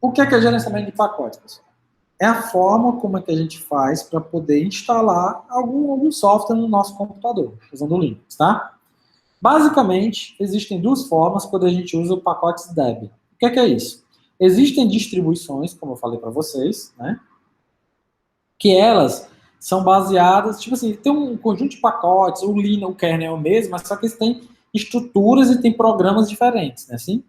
O que é gerenciamento de pacotes, pessoal? É a forma como é que a gente faz para poder instalar algum software no nosso computador, usando o Linux, tá? Basicamente, existem duas formas quando a gente usa o pacotes Debian. O que é isso? Existem distribuições, como eu falei para vocês, né? Que elas são baseadas, tipo assim, tem um conjunto de pacotes, o Linux, o kernel é o mesmo, mas só que eles têm estruturas e tem programas diferentes, né? Assim?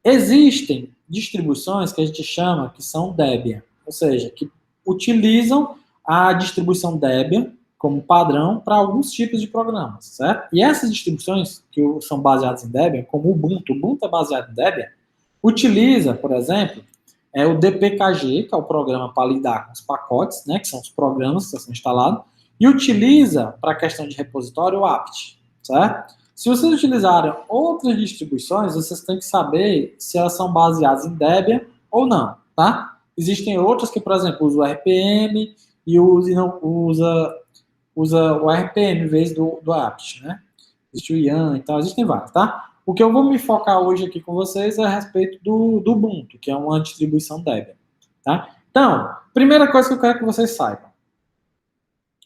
Existem distribuições que a gente chama que são Debian, ou seja, que utilizam a distribuição Debian como padrão para alguns tipos de programas, certo? E essas distribuições que são baseadas em Debian, como o Ubuntu é baseado em Debian, utiliza, por exemplo, o DPKG, que é o programa para lidar com os pacotes, né, que são os programas que estão instalados, e utiliza, para a questão de repositório, o apt, certo? Se vocês utilizarem outras distribuições, vocês têm que saber se elas são baseadas em Debian ou não, tá? Existem outras que, por exemplo, usam o RPM e usa o RPM em vez do apt, né? Existe o Ian e tal, existem vários, tá? O que eu vou me focar hoje aqui com vocês é a respeito do Ubuntu, que é uma distribuição Debian, tá? Então, primeira coisa que eu quero que vocês saibam.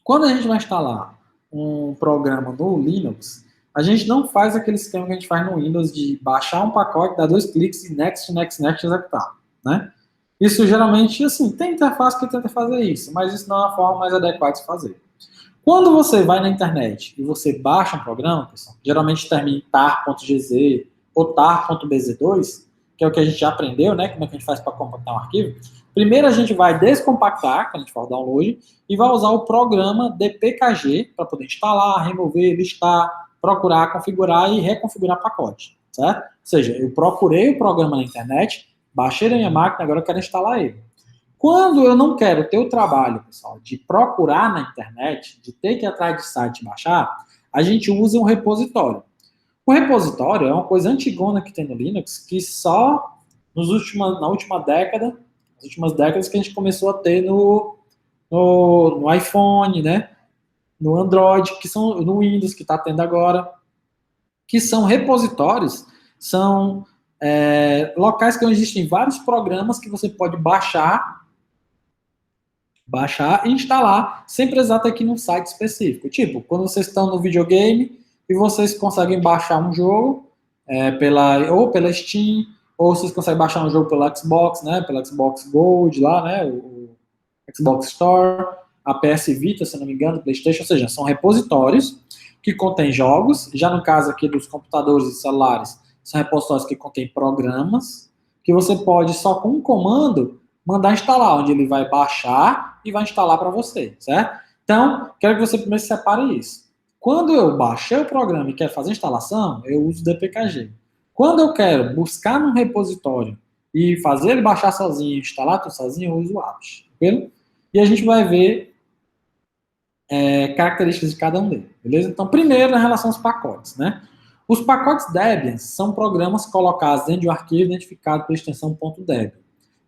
Quando a gente vai instalar um programa no Linux, a gente não faz aquele esquema que a gente faz no Windows de baixar um pacote, dar 2 cliques e next, executar, né? Isso geralmente, assim, tem interface que tenta fazer isso, mas isso não é a forma mais adequada de se fazer. Quando você vai na internet e você baixa um programa, pessoal, geralmente termina em tar.gz ou tar.bz2, que é o que a gente já aprendeu, né? Como é que a gente faz para compactar um arquivo. Primeiro a gente vai descompactar, quando a gente for download, e vai usar o programa dpkg para poder instalar, remover, listar, procurar, configurar e reconfigurar pacote, certo? Ou seja, eu procurei o programa na internet, baixei na minha máquina, agora eu quero instalar ele. Quando eu não quero ter o trabalho, pessoal, de procurar na internet, de ter que ir atrás de site e baixar, a gente usa um repositório. O repositório é uma coisa antigona que tem no Linux, que só na última década, nas últimas décadas que a gente começou a ter no iPhone, né? No Android, que são no Windows, que está tendo agora, que são repositórios, são locais que existem vários programas que você pode baixar e instalar, sem precisar ter aqui num site específico. Tipo, quando vocês estão no videogame e vocês conseguem baixar um jogo ou pela Steam, ou vocês conseguem baixar um jogo pela Xbox, né? Pela Xbox Gold lá, né? O Xbox Store, a PS Vita, se não me engano, PlayStation, ou seja, são repositórios que contêm jogos. Já no caso aqui dos computadores e celulares, são repositórios que contêm programas que você pode só com um comando mandar instalar, onde ele vai baixar e vai instalar para você, certo? Então, quero que você primeiro separe isso. Quando eu baixei o programa e quero fazer a instalação, eu uso o DPKG. Quando eu quero buscar num repositório e fazer ele baixar sozinho, instalar tudo sozinho, eu uso o apt, beleza? E a gente vai ver características de cada um deles, beleza? Então, primeiro, na relação aos pacotes, né? Os pacotes Debian são programas colocados dentro de um arquivo identificado pela extensão .debian,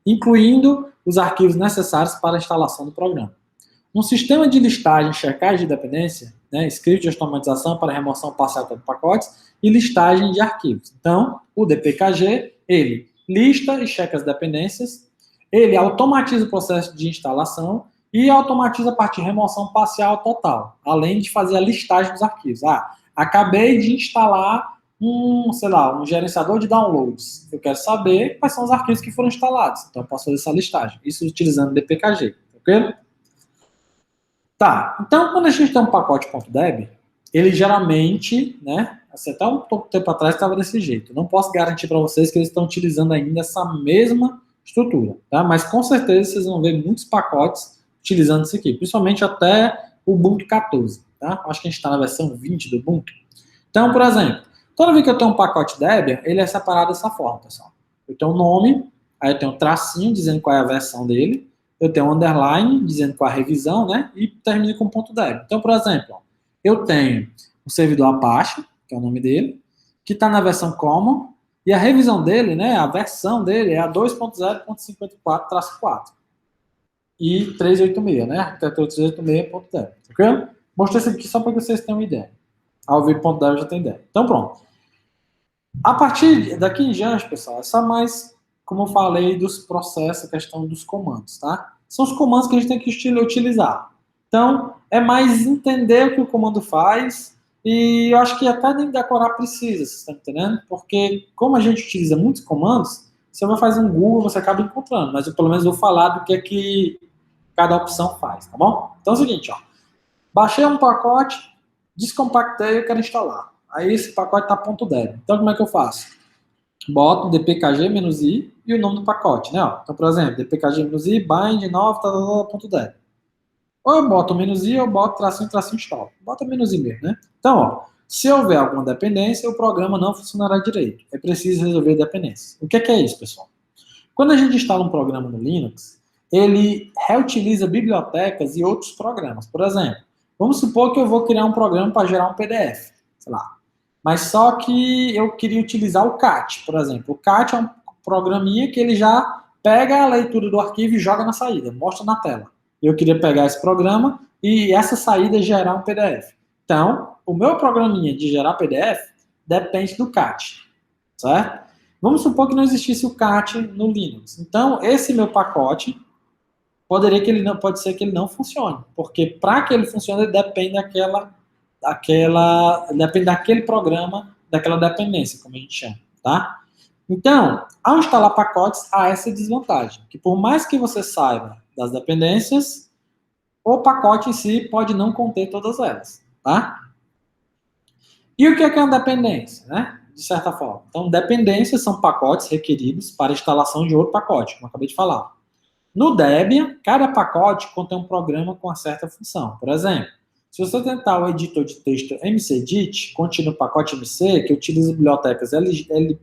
incluindo os arquivos necessários para a instalação do programa. Um sistema de listagem, checagem de dependência, né, script de automatização para remoção parcial de pacotes e listagem de arquivos. Então, o DPKG, ele lista e checa as dependências, ele automatiza o processo de instalação e automatiza a parte de remoção parcial total, além de fazer a listagem dos arquivos. Acabei de instalar sei lá, um gerenciador de downloads. Eu quero saber quais são os arquivos que foram instalados. Então, eu posso fazer essa listagem. Isso utilizando dpkg, ok? Tá, então quando a gente tem um pacote .deb, ele geralmente, né, assim, até um pouco tempo atrás estava desse jeito. Eu não posso garantir para vocês que eles estão utilizando ainda essa mesma estrutura, tá? Mas com certeza vocês vão ver muitos pacotes utilizando isso aqui, principalmente até o Ubuntu 14, tá? Acho que a gente está na versão 20 do Ubuntu. Então, por exemplo, toda vez que eu tenho um pacote Debian, ele é separado dessa forma, pessoal. Eu tenho o nome, aí eu tenho um tracinho dizendo qual é a versão dele, eu tenho um underline dizendo qual é a revisão, né? E termino com .deb. Então, por exemplo, eu tenho o servidor Apache, que é o nome dele, que está na versão Common, e a revisão dele, né? A versão dele é a 2.0.54-4 e 386, né? Arquitetura 386.deb, ok? Mostrei isso aqui só para que vocês tenham uma ideia. Ao ver .deb já tem ideia. Então, pronto. A partir daqui em diante, pessoal, é só mais, como eu falei, dos processos, a questão dos comandos, tá? São os comandos que a gente tem que utilizar. Então, é mais entender o que o comando faz, e eu acho que até nem decorar precisa, vocês estão entendendo? Porque, como a gente utiliza muitos comandos, você vai fazer um Google, você acaba encontrando, mas eu pelo menos vou falar do que é que cada opção faz, tá bom? Então é o seguinte, ó. Baixei um pacote, descompactei, eu quero instalar. Aí esse pacote está .deb. Então como é que eu faço? Boto dpkg-i e o nome do pacote, né? Então, por exemplo, dpkg-i bind 9 .deb. Ou eu boto o "-i" ou eu boto tracinho install. Bota "-i" mesmo, né? Então, ó, se houver alguma dependência, o programa não funcionará direito. É preciso resolver dependências. O que é isso, pessoal? Quando a gente instala um programa no Linux, ele reutiliza bibliotecas e outros programas. Por exemplo, vamos supor que eu vou criar um programa para gerar um PDF, sei lá. Mas só que eu queria utilizar o CAT, por exemplo. O CAT é um programinha que ele já pega a leitura do arquivo e joga na saída, mostra na tela. Eu queria pegar esse programa e essa saída gerar um PDF. Então, o meu programinha de gerar PDF depende do CAT, certo? Vamos supor que não existisse o CAT no Linux. Então, esse meu pacote pode ser que ele não funcione, porque para que ele funcione, ele depende depende daquele programa, daquela dependência, como a gente chama, tá? Então, ao instalar pacotes, há essa desvantagem, que por mais que você saiba das dependências, o pacote em si pode não conter todas elas, tá? E o que é uma dependência, né? De certa forma. Então, dependências são pacotes requeridos para instalação de outro pacote, como eu acabei de falar. No Debian, cada pacote contém um programa com uma certa função. Por exemplo, se você tentar o editor de texto mcedit, contendo o pacote MC, que utiliza bibliotecas lib,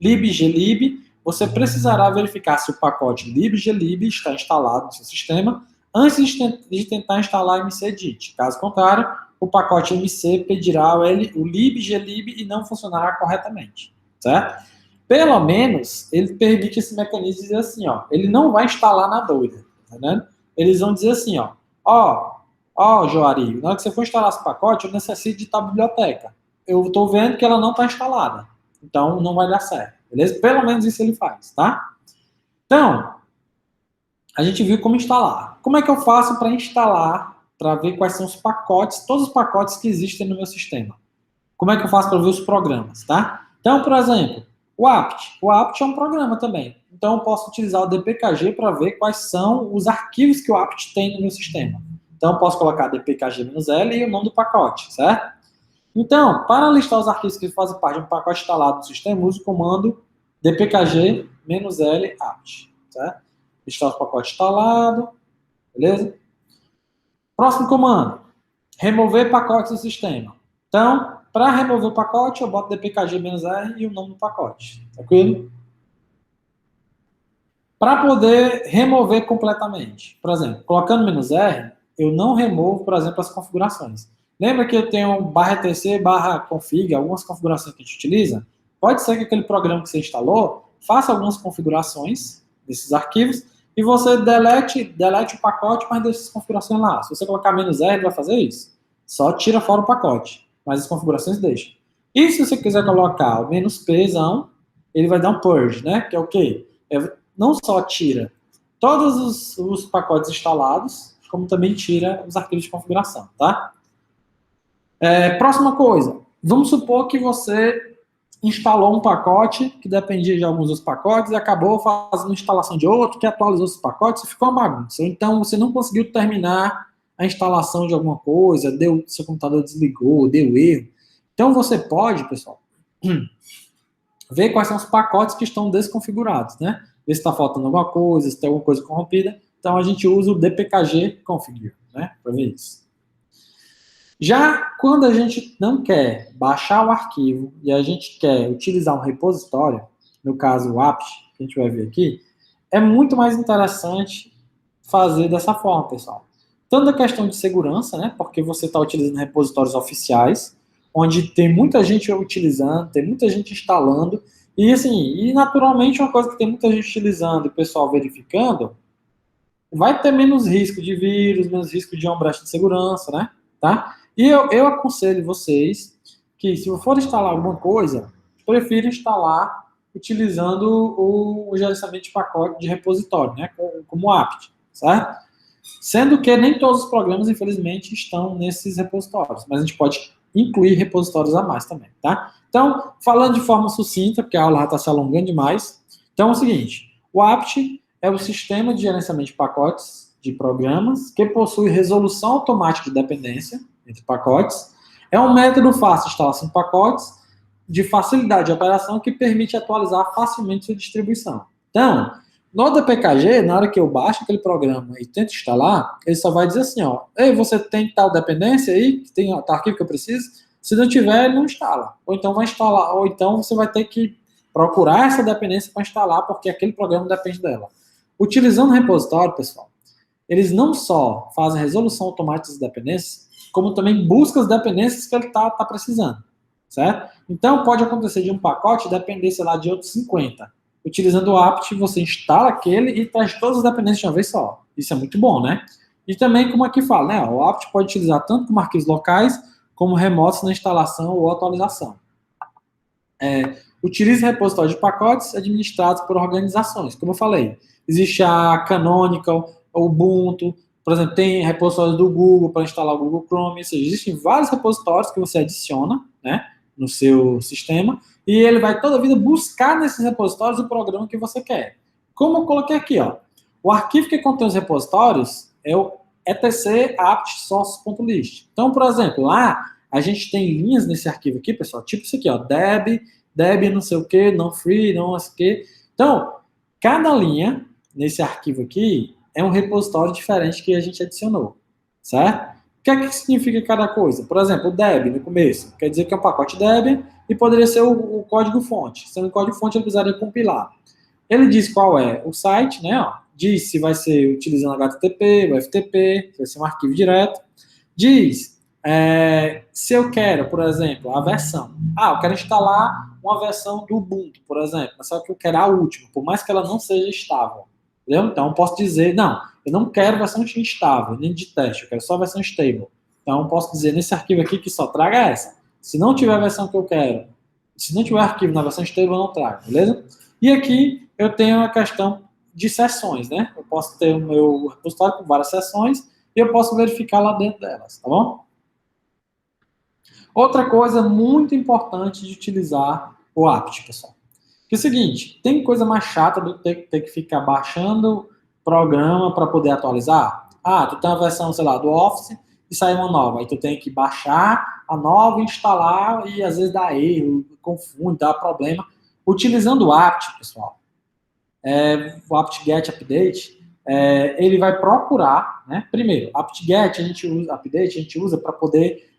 glib, você precisará verificar se o pacote lib/glib está instalado no seu sistema antes de tentar instalar mcedit. Caso contrário, o pacote MC pedirá o lib/glib e não funcionará corretamente, certo? Pelo menos, ele permite esse mecanismo de dizer assim, ó, ele não vai instalar na doida, tá entendendo? Eles vão dizer assim, ó, Joari, na hora que você for instalar esse pacote, eu necessito de tal biblioteca. Eu estou vendo que ela não está instalada, então não vai dar certo, beleza? Pelo menos isso ele faz, tá? Então, a gente viu como instalar. Como é que eu faço para instalar, para ver quais são os pacotes, todos os pacotes que existem no meu sistema? Como é que eu faço para ver os programas, tá? Então, por exemplo, o apt. O apt é um programa também. Então, eu posso utilizar o dpkg para ver quais são os arquivos que o apt tem no meu sistema. Então, eu posso colocar dpkg-l e o nome do pacote, certo? Então, para listar os arquivos que fazem parte de um pacote instalado no sistema, uso o comando dpkg-l apt, certo? Listar os pacotes instalados, beleza? Próximo comando, remover pacotes do sistema. Então, para remover o pacote, eu boto dpkg-r e o nome do pacote. Tranquilo? Para poder remover completamente. Por exemplo, colocando "-r, eu não removo, por exemplo, as configurações. Lembra que eu tenho /etc, /config, algumas configurações que a gente utiliza? Pode ser que aquele programa que você instalou faça algumas configurações desses arquivos e você delete o pacote, mas deixa as configurações lá. Se você colocar "-r, ele vai fazer isso. Só tira fora o pacote, mas as configurações deixam. E se você quiser colocar o "-p", ele vai dar um purge, né? Que é o quê? Não só tira todos os pacotes instalados, como também tira os arquivos de configuração, tá? Próxima coisa. Vamos supor que você instalou um pacote que dependia de alguns outros pacotes e acabou fazendo instalação de outro que atualizou os pacotes e ficou uma bagunça. Então, você não conseguiu terminar a instalação de alguma coisa, seu computador desligou, deu erro. Então, você pode, pessoal, ver quais são os pacotes que estão desconfigurados, né? Ver se está faltando alguma coisa, se tem alguma coisa corrompida. Então, a gente usa o dpkg configure, né? Para ver isso. Já quando a gente não quer baixar o arquivo e a gente quer utilizar um repositório, no caso o apt, que a gente vai ver aqui, é muito mais interessante fazer dessa forma, pessoal. Tanto a questão de segurança, né, porque você está utilizando repositórios oficiais, onde tem muita gente utilizando, tem muita gente instalando, e assim, e naturalmente uma coisa que tem muita gente utilizando e o pessoal verificando, vai ter menos risco de vírus, menos risco de uma brecha de segurança, né, tá? E eu aconselho vocês que, se for instalar alguma coisa, prefira instalar utilizando o gerenciamento de pacote de repositório, né, como apt, certo? Sendo que nem todos os programas, infelizmente, estão nesses repositórios, mas a gente pode incluir repositórios a mais também, tá? Então, falando de forma sucinta, porque a aula já está se alongando demais, então é o seguinte, o apt é o sistema de gerenciamento de pacotes de programas que possui resolução automática de dependência entre pacotes. É um método fácil de instalação de pacotes, de facilidade de operação, que permite atualizar facilmente sua distribuição. Então, no DPKG, na hora que eu baixo aquele programa e tento instalar, ele só vai dizer assim, ó, ei, você tem tal dependência aí, que tem tal arquivo que eu preciso? Se não tiver, ele não instala. Ou então vai instalar, ou então você vai ter que procurar essa dependência para instalar, porque aquele programa depende dela. Utilizando o repositório, pessoal, eles não só fazem resolução automática das dependências, como também buscam as dependências que ele está precisando, certo? Então, pode acontecer de um pacote depender, sei lá, de outros 50. Utilizando o apt, você instala aquele e traz todas as dependências de uma vez só. Isso é muito bom, né? E também, como aqui fala, né? O apt pode utilizar tanto como arquivos locais, como remotos na instalação ou atualização. Utilize repositórios de pacotes administrados por organizações. Como eu falei, existe a Canonical, o Ubuntu, por exemplo, tem repositórios do Google para instalar o Google Chrome, ou seja, existem vários repositórios que você adiciona, né, no seu sistema, e ele vai toda a vida buscar nesses repositórios o programa que você quer. Como eu coloquei aqui, ó, o arquivo que contém os repositórios é o etc apt source.list. Então, por exemplo, lá a gente tem linhas nesse arquivo aqui, pessoal, tipo isso aqui, ó, deb não sei o que, não free, não sei o que. Então, cada linha nesse arquivo aqui é um repositório diferente que a gente adicionou, certo? O que é que significa cada coisa? Por exemplo, o deb no começo, quer dizer que é um pacote deb e poderia ser o código-fonte. Sendo o código-fonte, ele precisaria compilar. Ele diz qual é o site, né? Ó, diz se vai ser utilizando HTTP, o FTP, se vai ser um arquivo direto. Diz se eu quero, por exemplo, a versão. Eu quero instalar uma versão do Ubuntu, por exemplo, mas só que eu quero a última, por mais que ela não seja estável. Entendeu? Então, eu posso dizer, não, eu não quero versão instável, nem de teste, eu quero só versão stable. Então, eu posso dizer nesse arquivo aqui que só traga essa. Se não tiver a versão que eu quero, se não tiver arquivo na versão stable, eu não trago, beleza? E aqui eu tenho a questão de sessões, né? Eu posso ter o meu repositório com várias sessões e eu posso verificar lá dentro delas, tá bom? Outra coisa muito importante de utilizar o apt, pessoal. Que é o seguinte, tem coisa mais chata do que ter que ficar baixando programa para poder atualizar? Tu tem uma versão, sei lá, do Office e sai uma nova. Aí tu tem que baixar a nova, instalar e às vezes dá erro, confunde, dá problema. Utilizando o apt, pessoal, o apt-get update, ele vai procurar, né? Primeiro, apt-get a gente usa para poder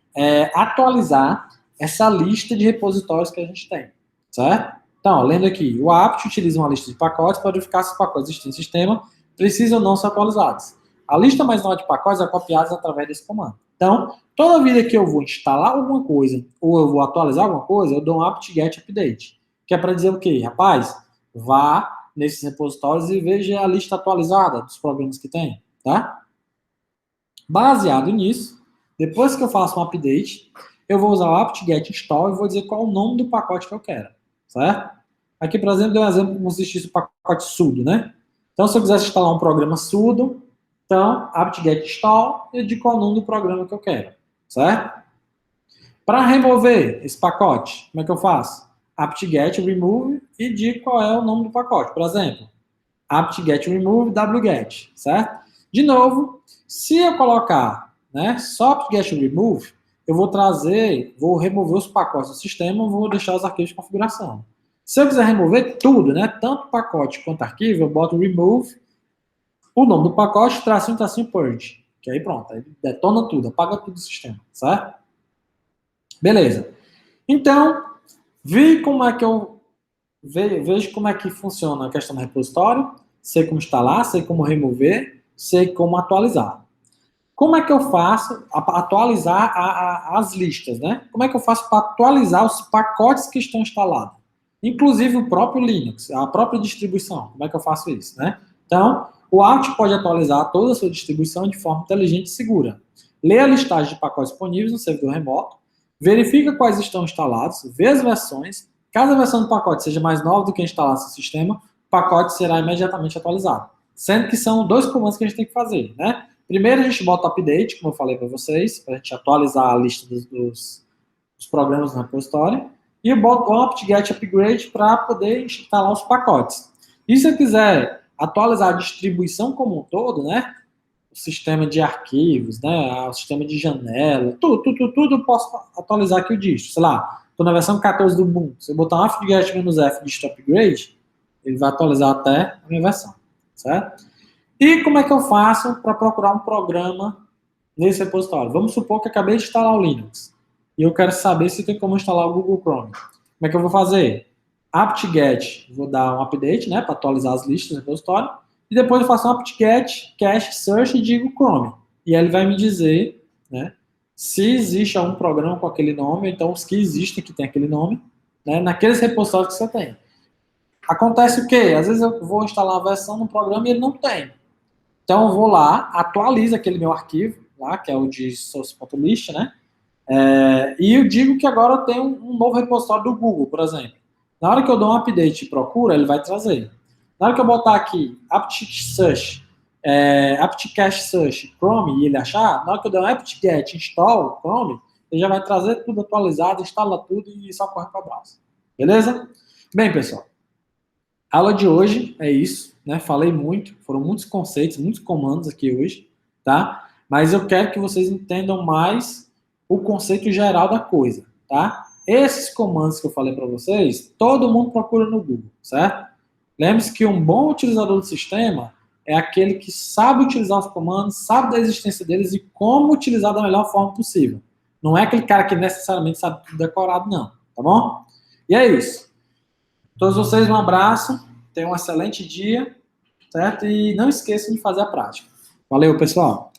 atualizar essa lista de repositórios que a gente tem, certo? Então, lendo aqui, o apt utiliza uma lista de pacotes para verificar se os pacotes existentes no sistema precisam ou não ser atualizados. A lista mais nova de pacotes é copiada através desse comando. Então, toda vida que eu vou instalar alguma coisa ou eu vou atualizar alguma coisa, eu dou um apt-get update, que é para dizer o quê? Rapaz, vá nesses repositórios e veja a lista atualizada dos programas que tem, tá? Baseado nisso, depois que eu faço um update, eu vou usar o apt-get install e vou dizer qual é o nome do pacote que eu quero, certo? Aqui, por exemplo, deu um exemplo como se existisse o pacote sudo, né? Então, se eu quisesse instalar um programa sudo, então, apt-get install, eu digo qual é o nome do programa que eu quero, certo? Para remover esse pacote, como é que eu faço? apt-get remove e digo qual é o nome do pacote. Por exemplo, apt-get remove wget, certo? De novo, se eu colocar, né, só apt-get remove, eu vou remover os pacotes do sistema, vou deixar os arquivos de configuração. Se eu quiser remover tudo, né, tanto pacote quanto arquivo, eu boto remove, o nome do pacote, tracinho purge, que aí pronto, aí detona tudo, apaga tudo do sistema, certo? Beleza. Então, vejo como é que funciona a questão do repositório, sei como instalar, sei como remover, sei como atualizar. Como é que eu faço para atualizar as listas, né? Como é que eu faço para atualizar os pacotes que estão instalados? Inclusive o próprio Linux, a própria distribuição. Como é que eu faço isso, né? Então, o Alt pode atualizar toda a sua distribuição de forma inteligente e segura. Lê a listagem de pacotes disponíveis no servidor remoto, verifica quais estão instalados, vê as versões. Caso a versão do pacote seja mais nova do que instalado no sistema, o pacote será imediatamente atualizado. Sendo que são 2 comandos que a gente tem que fazer, né? Primeiro a gente bota o update, como eu falei para vocês, para a gente atualizar a lista dos programas no repositório. E eu boto o apt-get upgrade para poder instalar os pacotes. E se eu quiser atualizar a distribuição como um todo, né? O sistema de arquivos, né? O sistema de janela, tudo eu posso atualizar aqui o distro. Sei lá, estou na versão 14 do Ubuntu. Se eu botar um apt-get-f distro upgrade, ele vai atualizar até a minha versão, certo? E como é que eu faço para procurar um programa nesse repositório? Vamos supor que eu acabei de instalar o Linux e eu quero saber se tem como instalar o Google Chrome. Como é que eu vou fazer? apt-get, vou dar um update, né, para atualizar as listas do repositório, e depois eu faço um apt-get cache search e digo Chrome. E aí ele vai me dizer, né, se existe algum programa com aquele nome, então os que existem que tem aquele nome, né, naqueles repositórios que você tem. Acontece o quê? Às vezes eu vou instalar uma versão no programa e ele não tem. Então, eu vou lá, atualizo aquele meu arquivo, lá, que é o de source.list, né? E eu digo que agora eu tenho um novo repositório do Google, por exemplo. Na hora que eu dou um update e procura, ele vai trazer. Na hora que eu botar aqui apt-search, apt-cache search Chrome e ele achar, na hora que eu der um apt-get install Chrome, ele já vai trazer tudo atualizado, instala tudo e só corre para o browser. Beleza? Bem, pessoal, a aula de hoje é isso, né? Falei muito, foram muitos conceitos, muitos comandos aqui hoje, tá? Mas eu quero que vocês entendam mais o conceito geral da coisa, tá? Esses comandos que eu falei para vocês, todo mundo procura no Google, certo? Lembre-se que um bom utilizador do sistema é aquele que sabe utilizar os comandos, sabe da existência deles e como utilizar da melhor forma possível. Não é aquele cara que necessariamente sabe tudo decorado, não, tá bom? E é isso. Todos vocês, um abraço, tenham um excelente dia, certo? E não esqueçam de fazer a prática. Valeu, pessoal!